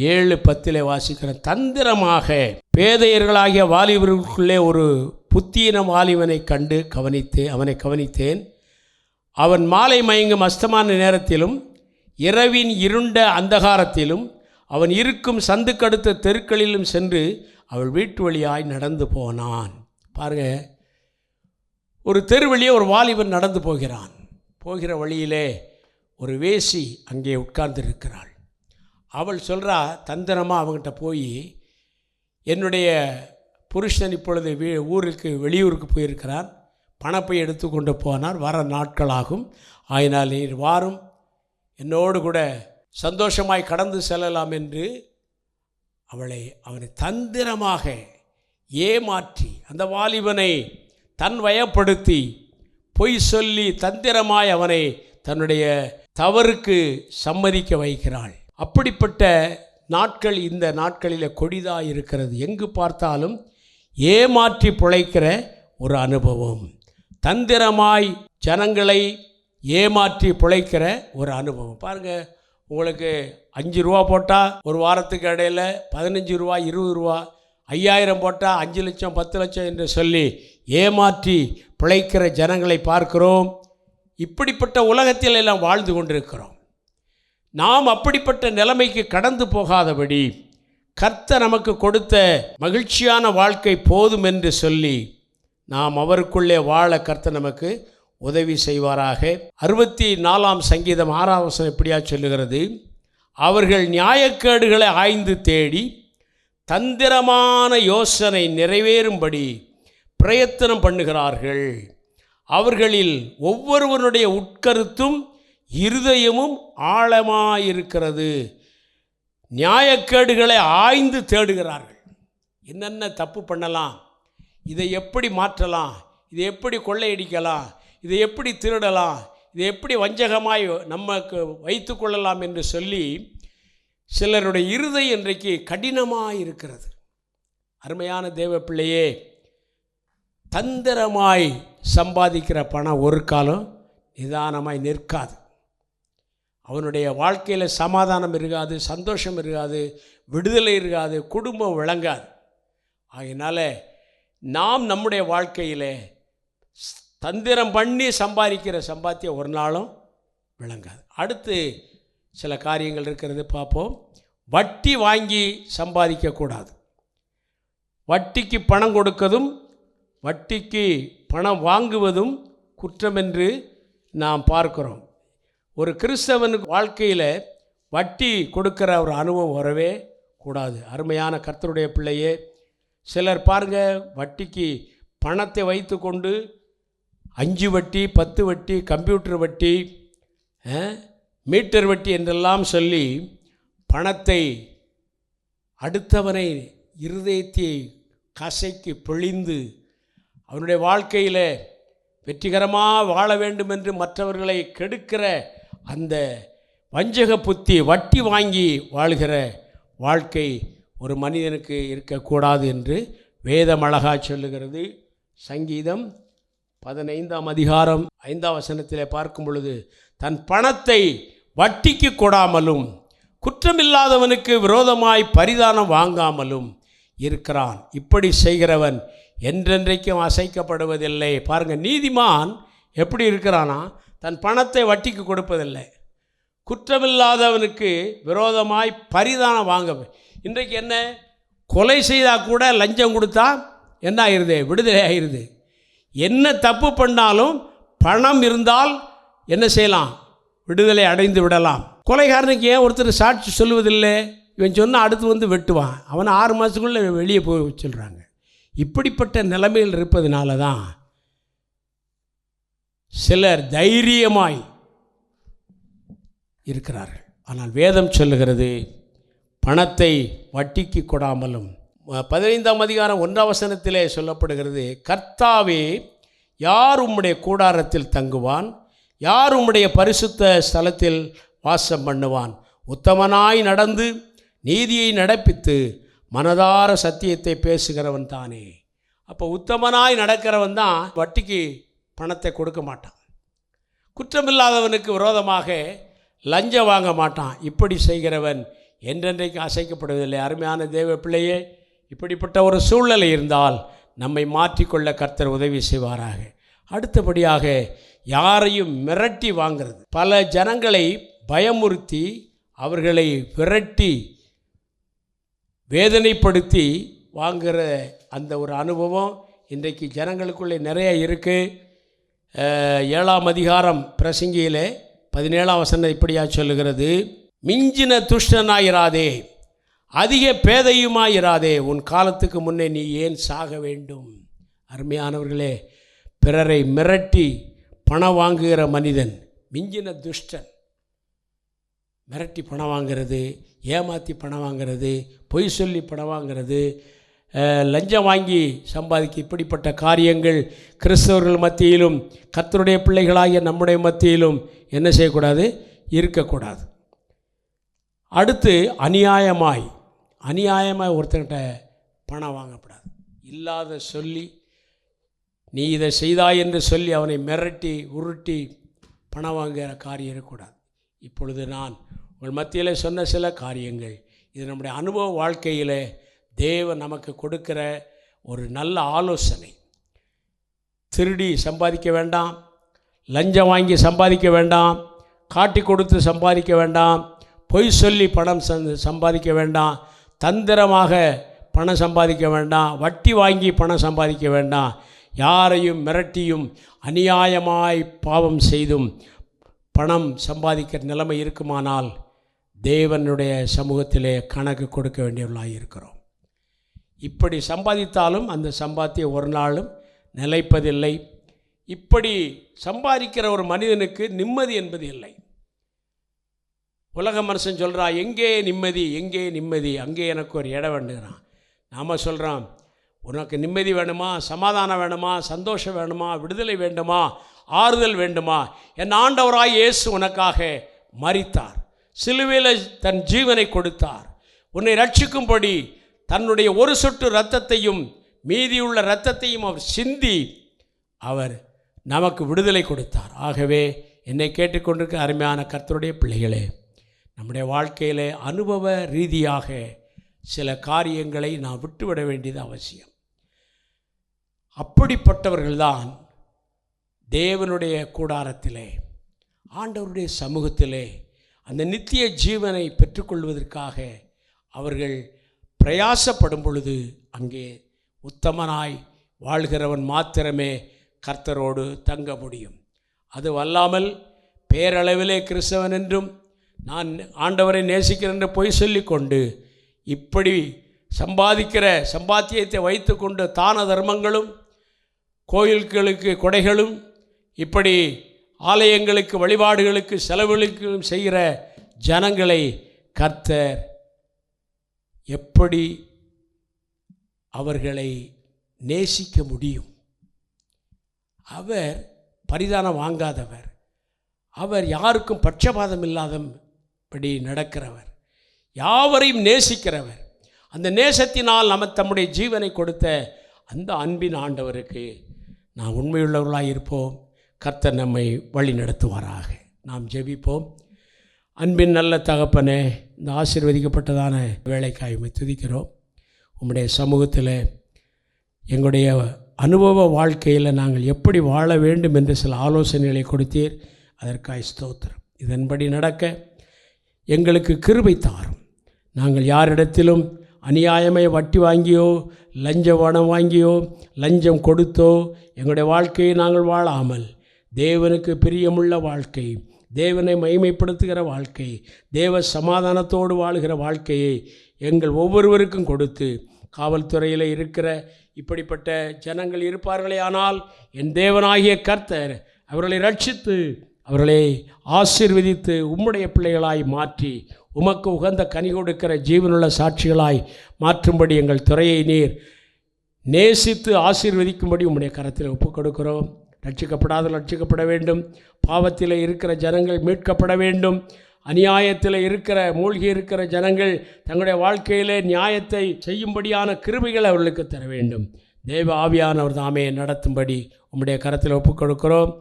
7:10 வாசிக்கிற, தந்திரமாக பேதையர்களாகிய வாலிபர்களுக்குள்ளே ஒரு புத்தீன வாலிபனை கண்டு அவனை கவனித்தேன். அவன் மாலை மயங்கும் அஸ்தமான நேரத்திலும் இரவின் இருண்ட அந்தகாரத்திலும் அவன் இருக்கும் சந்துக்கடுத்த தெருக்களிலும் சென்று அவள் வீட்டு வழியாய் நடந்து போனான். பாருங்க, ஒரு தெரு வழியே ஒரு வாலிபன் நடந்து போகிறான். போகிற வழியிலே ஒரு வேசி அங்கே உட்கார்ந்திருக்கிறாள். அவள் சொல்கிறா, தந்திரமாக அவங்ககிட்ட போய், என்னுடைய புருஷன் இப்பொழுது வெளியூருக்கு போயிருக்கிறார், பணப்பை எடுத்து கொண்டு போனார், வர நாட்களாகும், ஆயினால் நீர் வாரும், என்னோடு கூட சந்தோஷமாய் கடந்து செல்லலாம் என்று அவனை தந்திரமாக ஏமாற்றி அந்த வாலிபனை தன் வயப்படுத்தி பொய் சொல்லி தந்திரமாய் அவனை தன்னுடைய தவறுக்கு சம்மதிக்க வைக்கிறாள். அப்படிப்பட்ட நாட்கள் இந்த நாட்களில் கொடிதாக இருக்கிறது. எங்கு பார்த்தாலும் ஏமாற்றி பிழைக்கிற ஒரு அனுபவம், தந்திரமாய் ஜனங்களை ஏமாற்றி பிழைக்கிற ஒரு அனுபவம். பாருங்கள், உங்களுக்கு 5 ரூபா போட்டால் ஒரு வாரத்துக்கு இடையில் 15 ரூபா 20 ரூபா, 5000 போட்டால் 5 லட்சம் 10 லட்சம் என்று சொல்லி ஏமாற்றி பிழைக்கிற ஜனங்களை பார்க்கிறோம். இப்படிப்பட்ட உலகத்தில் எல்லாம் வாழ்ந்து கொண்டிருக்கிறோம். நாம் அப்படிப்பட்ட நிலைமைக்கு கடந்து போகாதபடி கர்த்தர் நமக்கு கொடுத்த மகிழ்ச்சியான வாழ்க்கை போதும் என்று சொல்லி நாம் அவருக்குள்ளே வாழ கர்த்தர் நமக்கு உதவி செய்வாராக. 64ஆம் சங்கீதம் 6ஆம் வசனம் இப்படியா சொல்லுகிறது, அவர்கள் நியாயக்கேடுகளை ஆய்ந்து தேடி தந்திரமான யோசனை நிறைவேறும்படி பிரயத்தனம் பண்ணுகிறார்கள். அவர்களில் ஒவ்வொருவனுடைய உட்கருத்தும் இருதயமும் ஆழமாயிருக்கிறது. நியாயக்கேடுகளை ஆய்ந்து தேடுகிறார்கள். என்னென்ன தப்பு பண்ணலாம், இதை எப்படி மாற்றலாம், இதை எப்படி கொள்ளையடிக்கலாம், இதை எப்படி திருடலாம், இதை எப்படி வஞ்சகமாய் நமக்கு வைத்து கொள்ளலாம் என்று சொல்லி சிலருடைய இருதயம் இன்றைக்கு கடினமாக இருக்கிறது. அருமையான தேவ பிள்ளையே, தந்திரமாய் சம்பாதிக்கிற பணம் ஒரு காலம் நிதானமாய் நிற்காது. அவனுடைய வாழ்க்கையில் சமாதானம் இருக்காது, சந்தோஷம் இருக்காது, விடுதலை இருக்காது, குடும்பம் விளங்காது. ஆகையினால நாம் நம்முடைய வாழ்க்கையில் தந்திரம் பண்ணி சம்பாதிக்கிற சம்பாத்தியம் ஒரு நாளும் விளங்காது. அடுத்து சில காரியங்கள் இருக்கிறது, பார்ப்போம். வட்டி வாங்கி சம்பாதிக்கக்கூடாது. வட்டிக்கு பணம் கொடுக்கதும் வட்டிக்கு பணம் வாங்குவதும் குற்றம் என்று நாம் பார்க்கிறோம். ஒரு கிறிஸ்தவனுக்கு வாழ்க்கையில் வட்டி கொடுக்கிற ஒரு அனுபவம் வரவே கூடாது. அருமையான கர்த்தருடைய பிள்ளையே, சிலர் பாருங்கள், வட்டிக்கு பணத்தை வைத்து கொண்டு 5 வட்டி 10 வட்டி, கம்ப்யூட்டர் வட்டி, மீட்டர் வட்டி என்றெல்லாம் சொல்லி பணத்தை அடுத்தவனை இருதயத்தை கசைக்கு பொழிந்து அவனுடைய வாழ்க்கையில் வெற்றிகரமாக வாழ வேண்டும் என்று மற்றவர்களை கெடுக்கிற அந்த வஞ்சக புத்தி, வட்டி வாங்கி வாழ்கிற வாழ்க்கை ஒரு மனிதனுக்கு இருக்கக்கூடாது என்று வேதம் அழகா சொல்லுகிறது. சங்கீதம் 15ஆம் அதிகாரம் 5ஆம் வசனத்திலே பார்க்கும் பொழுது, தன் பணத்தை வட்டிக்கு கொடாமலும் குற்றமில்லாதவனுக்கு விரோதமாய் பரிதானம் வாங்காமலும் இருக்கிறான். இப்படி செய்கிறவன் என்றென்றைக்கும் அசைக்கப்படுவதில்லை. பாருங்கள், நீதிமான் எப்படி இருக்கிறானா, தன் பணத்தை வட்டிக்கு கொடுப்பதில்லை, குற்றமில்லாதவனுக்கு விரோதமாய் பரிதானம் வாங்க. இன்றைக்கு என்ன, கொலை செய்தால் கூட லஞ்சம் கொடுத்தா என்ன ஆயிடுது, விடுதலை ஆயிடுது. என்ன தப்பு பண்ணாலும் பணம் இருந்தால் என்ன செய்யலாம், விடுதலை அடைந்து விடலாம். கொலைகாரனுக்கு ஏன் ஒருத்தர் சாட்சி சொல்லுவதில்லை? இவன் சொன்னால் அடுத்து வந்து வெட்டுவான், அவனை 6 மாதத்துக்குள்ளே வெளியே போய் சொல்கிறாங்க. இப்படிப்பட்ட நிலைமையில் இருப்பதனால தான் சிலர் தைரியமாய் இருக்கிறார்கள். ஆனால் வேதம் சொல்லுகிறது, பணத்தை வட்டிக்கு கொடாமலும். 15ஆம் அதிகாரம் 1ஆம் வசனத்திலே சொல்லப்படுகிறது, கர்த்தாவே, யார் உம்முடைய கூடாரத்தில் தங்குவான், யார் உம்முடைய பரிசுத்த ஸ்தலத்தில் வாசம் பண்ணுவான்? உத்தமனாய் நடந்து நீதியை நடப்பித்து மனதார சத்தியத்தை பேசுகிறவன் தானே. அப்போ உத்தமனாய் நடக்கிறவன் தான் வட்டிக்கு பணத்தை கொடுக்க மாட்டான், குற்றமில்லாதவனுக்கு விரோதமாக லஞ்சம் வாங்க மாட்டான். இப்படி செய்கிறவன் என்றென்றைக்கு அசைக்கப்படுவதில்லை. அருமையான தேவ பிள்ளையே, இப்படிப்பட்ட ஒரு சூழ்நிலை இருந்தால் நம்மை மாற்றிக்கொள்ள கர்த்தர் உதவி செய்வாராக. அடுத்தபடியாக, யாரையும் மிரட்டி வாங்கிறது. பல ஜனங்களை பயமுறுத்தி அவர்களை விரட்டி வேதனைப்படுத்தி வாங்குகிற அந்த ஒரு அனுபவம் இன்றைக்கு ஜனங்களுக்குள்ளே நிறைய இருக்குது. 7ஆம் அதிகாரம் பிரசங்கியிலே 17ஆம் வசனம் இப்படியா சொல்லுகிறது, மிஞ்சின துஷ்டனாயிராதே, அதிக பேதையுமாயிராதே, உன் காலத்துக்கு முன்னே நீ ஏன் சாக வேண்டும்? அருமையானவர்களே, பிறரை மிரட்டி பணம் வாங்குகிற மனிதன் மிஞ்சின துஷ்டன். மிரட்டி பணம் வாங்கிறது, ஏமாற்றி பணம் வாங்கிறது, பொய் சொல்லி பணம் வாங்கிறது, லஞ்சம் வாங்கி சம்பாதிக்க இப்படிப்பட்ட காரியங்கள் கிறிஸ்தவர்கள் மத்தியிலும் கர்த்தருடைய பிள்ளைகளாகிய நம்முடைய மத்தியிலும் என்ன செய்யக்கூடாது, இருக்கக்கூடாது. அடுத்து அநியாயமாய் ஒருத்தர்கிட்ட பணம் வாங்கக்கூடாது. இல்லாத சொல்லி நீ இதை செய்தாய் என்று சொல்லி அவனை மிரட்டி உருட்டி பணம் வாங்குகிற காரியம் இருக்கக்கூடாது. இப்பொழுது நான் உங்கள் மத்தியில் சொன்ன சில காரியங்கள் இது நம்முடைய அனுபவ வாழ்க்கையில் தேவன் நமக்கு கொடுக்கிற ஒரு நல்ல ஆலோசனை. திருடி சம்பாதிக்க வேண்டாம், லஞ்சம் வாங்கி சம்பாதிக்க வேண்டாம், காட்டி கொடுத்து சம்பாதிக்க வேண்டாம், பொய் சொல்லி பணம் சம்பாதிக்க வேண்டாம், தந்திரமாக பணம் சம்பாதிக்க வேண்டாம், வட்டி வாங்கி பணம் சம்பாதிக்க வேண்டாம். யாரையும் மிரட்டியும் அநியாயமாய் பாவம் செய்தும் பணம் சம்பாதிக்கிற நிலைமை இருக்குமானால் தேவனுடைய சமூகத்திலே கணக்கு கொடுக்க வேண்டியவர்களாக இருக்கிறோம். இப்படி சம்பாதித்தாலும் அந்த சம்பாத்தியம் ஒரு நாளும் நிலைப்பதில்லை. இப்படி சம்பாதிக்கிற ஒரு மனிதனுக்கு நிம்மதி என்பது இல்லை. உலக மனுஷன் சொல்கிறா, எங்கே நிம்மதி, எங்கே நிம்மதி, அங்கே எனக்கு ஒரு இடம் வேண்டுகிறான். நாம் சொல்கிறோம், உனக்கு நிம்மதி வேணுமா, சமாதானம் வேணுமா, சந்தோஷம் வேணுமா, விடுதலை வேண்டுமா, ஆறுதல் வேண்டுமா, என் ஆண்டவராய் இயேசு உனக்காக மரித்தார், சிலுவையில் தன் ஜீவனை கொடுத்தார், உன்னை ரட்சிக்கும்படி தன்னுடைய ஒரு சொட்டு இரத்தத்தையும் மீதியுள்ள இரத்தத்தையும் அவர் சிந்தி அவர் நமக்கு விடுதலை கொடுத்தார். ஆகவே என்னை கேட்டுக்கொண்டிருக்க அருமையான கர்த்தருடைய பிள்ளைகளே, நம்முடைய வாழ்க்கையிலே அனுபவ ரீதியாக சில காரியங்களை நாம் விட்டுவிட வேண்டியது அவசியம். அப்படிப்பட்டவர்கள்தான் தேவனுடைய கூடாரத்திலே ஆண்டவருடைய சமூகத்திலே அந்த நித்திய ஜீவனை பெற்றுக்கொள்வதற்காக அவர்கள் பிரயாசப்படும் பொழுது அங்கே உத்தமனாய் வாழ்கிறவன் மாத்திரமே கர்த்தரோடு தங்க முடியும். அது அல்லாமல் பேரளவிலே கிறிஸ்தவன் என்றும் நான் ஆண்டவரை நேசிக்கிறேன் என்று பொய் சொல்லிக்கொண்டு இப்படி சம்பாதிக்கிற சம்பாத்தியத்தை வைத்து கொண்டு தான தர்மங்களும் கோயில்களுக்கு கொடைகளும் இப்படி ஆலயங்களுக்கு வழிபாடுகளுக்கு செலவுகளுக்கும் செய்கிற ஜனங்களை கர்த்தர் எப்படி அவர்களை நேசிக்க முடியும்? அவர் பரிதானம் வாங்காதவர், அவர் யாருக்கும் பட்சபாதம் இல்லாதபடி நடக்கிறவர், யாவரையும் நேசிக்கிறவர். அந்த நேசத்தினால் நம்ம தம்முடைய ஜீவனை கொடுத்த அந்த அன்பின் ஆண்டவருக்கு நாம் உண்மையுள்ளவர்களாக இருப்போம். கர்த்தர் நம்மை வழி நடத்துவாராக. நாம் ஜெபிப்போம். அன்பின் நல்ல தகப்பனே, இந்த ஆசீர்வதிக்கப்பட்டதான வேலைக்காய் உம்மை துதிக்கிறோம். உம்முடைய சமூகத்தில் எங்களுடைய அனுபவ வாழ்க்கையில் நாங்கள் எப்படி வாழ வேண்டும் என்று சில ஆலோசனைகளை கொடுத்தீர். அதற்காய் ஸ்தோத்திரம். இதன்படி நடக்க எங்களுக்கு கிருபை தாரும். நாங்கள் யாரிடத்திலும் அநியாயமே வட்டி வாங்கியோ லஞ்ச பணம் வாங்கியோ லஞ்சம் கொடுத்தோ எங்களுடைய வாழ்க்கையை நாங்கள் வாழாமல் தேவனுக்கு பிரியமுள்ள வாழ்க்கை, தேவனை மகிமைப்படுத்துகிற வாழ்க்கை, தேவ சமாதானத்தோடு வாழ்கிற வாழ்க்கையை எங்கள் ஒவ்வொருவருக்கும் கொடுத்து, காவல்துறையில் இருக்கிற இப்படிப்பட்ட ஜனங்கள் இருப்பார்களே ஆனால் என் தேவனாகிய கர்த்தர் அவர்களை ரட்சித்து அவர்களை ஆசீர்வதித்து உம்முடைய பிள்ளைகளாய் மாற்றி உமக்கு உகந்த கனி கொடுக்கிற ஜீவனுள்ள சாட்சிகளாய் மாற்றும்படி எங்கள் துறையை நீர் நேசித்து ஆசீர்வதிக்கும்படி உம்முடைய கரத்தில் ஒப்புக் கொடுக்கிறோம். ரட்சிக்கப்பட வேண்டும். பாவத்தில் இருக்கிற ஜனங்கள் மீட்கப்பட வேண்டும். அநியாயத்தில் இருக்கிற மூழ்கி இருக்கிற ஜனங்கள் தங்களுடைய வாழ்க்கையிலே நியாயத்தை செய்யும்படியான கிருபைகள் அவர்களுக்கு தர வேண்டும். தேவ ஆவியானவர் தாமே நடத்தும்படி உம்முடைய கரத்தில் ஒப்புக் கொடுக்கிறோம்.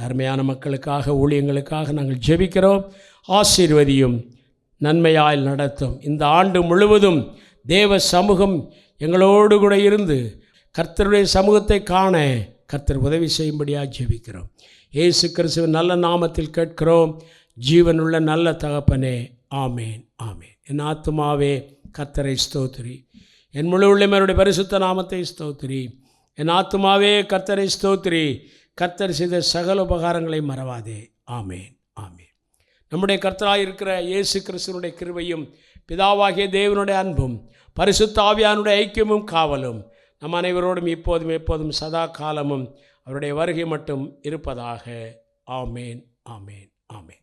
அருமையான மக்களுக்காக ஊழியங்களுக்காக நாங்கள் ஜெபிக்கிறோம். ஆசீர்வதியும், நன்மையால் நடத்தும். இந்த ஆண்டு முழுவதும் தேவ சமூகம் எங்களோடு கூட இருந்து கர்த்தருடைய சமூகத்தை காண கர்த்தர் உதவி செய்யும்படியாக ஜெபிக்கிறோம். இயேசு கிறிஸ்துவின் நல்ல நாமத்தில் கேட்கிறோம். ஜீவனுள்ள நல்ல தகப்பனே, ஆமேன் ஆமேன். என் ஆத்துமாவே கர்த்தரை ஸ்தோத்திரி, என் முழு உள்ளவருடைய பரிசுத்த நாமத்தை ஸ்தோத்திரி. என் ஆத்துமாவே கர்த்தரை ஸ்தோத்திரி, கர்த்தர் செய்த சகல உபகாரங்களை மறவாதே. ஆமேன் ஆமேன். நம்முடைய கர்த்தராக இருக்கிற இயேசு கிறிஸ்துவனுடைய கிருபையும் பிதாவாகிய தேவனுடைய அன்பும் பரிசுத்த ஆவியானுடைய ஐக்கியமும் காவலும் நம் அனைவரோடும் இப்போதும் எப்போதும் சதா காலமும் அவருடைய வருகை மட்டும் இருப்பதாக. ஆமேன் ஆமேன் ஆமேன்.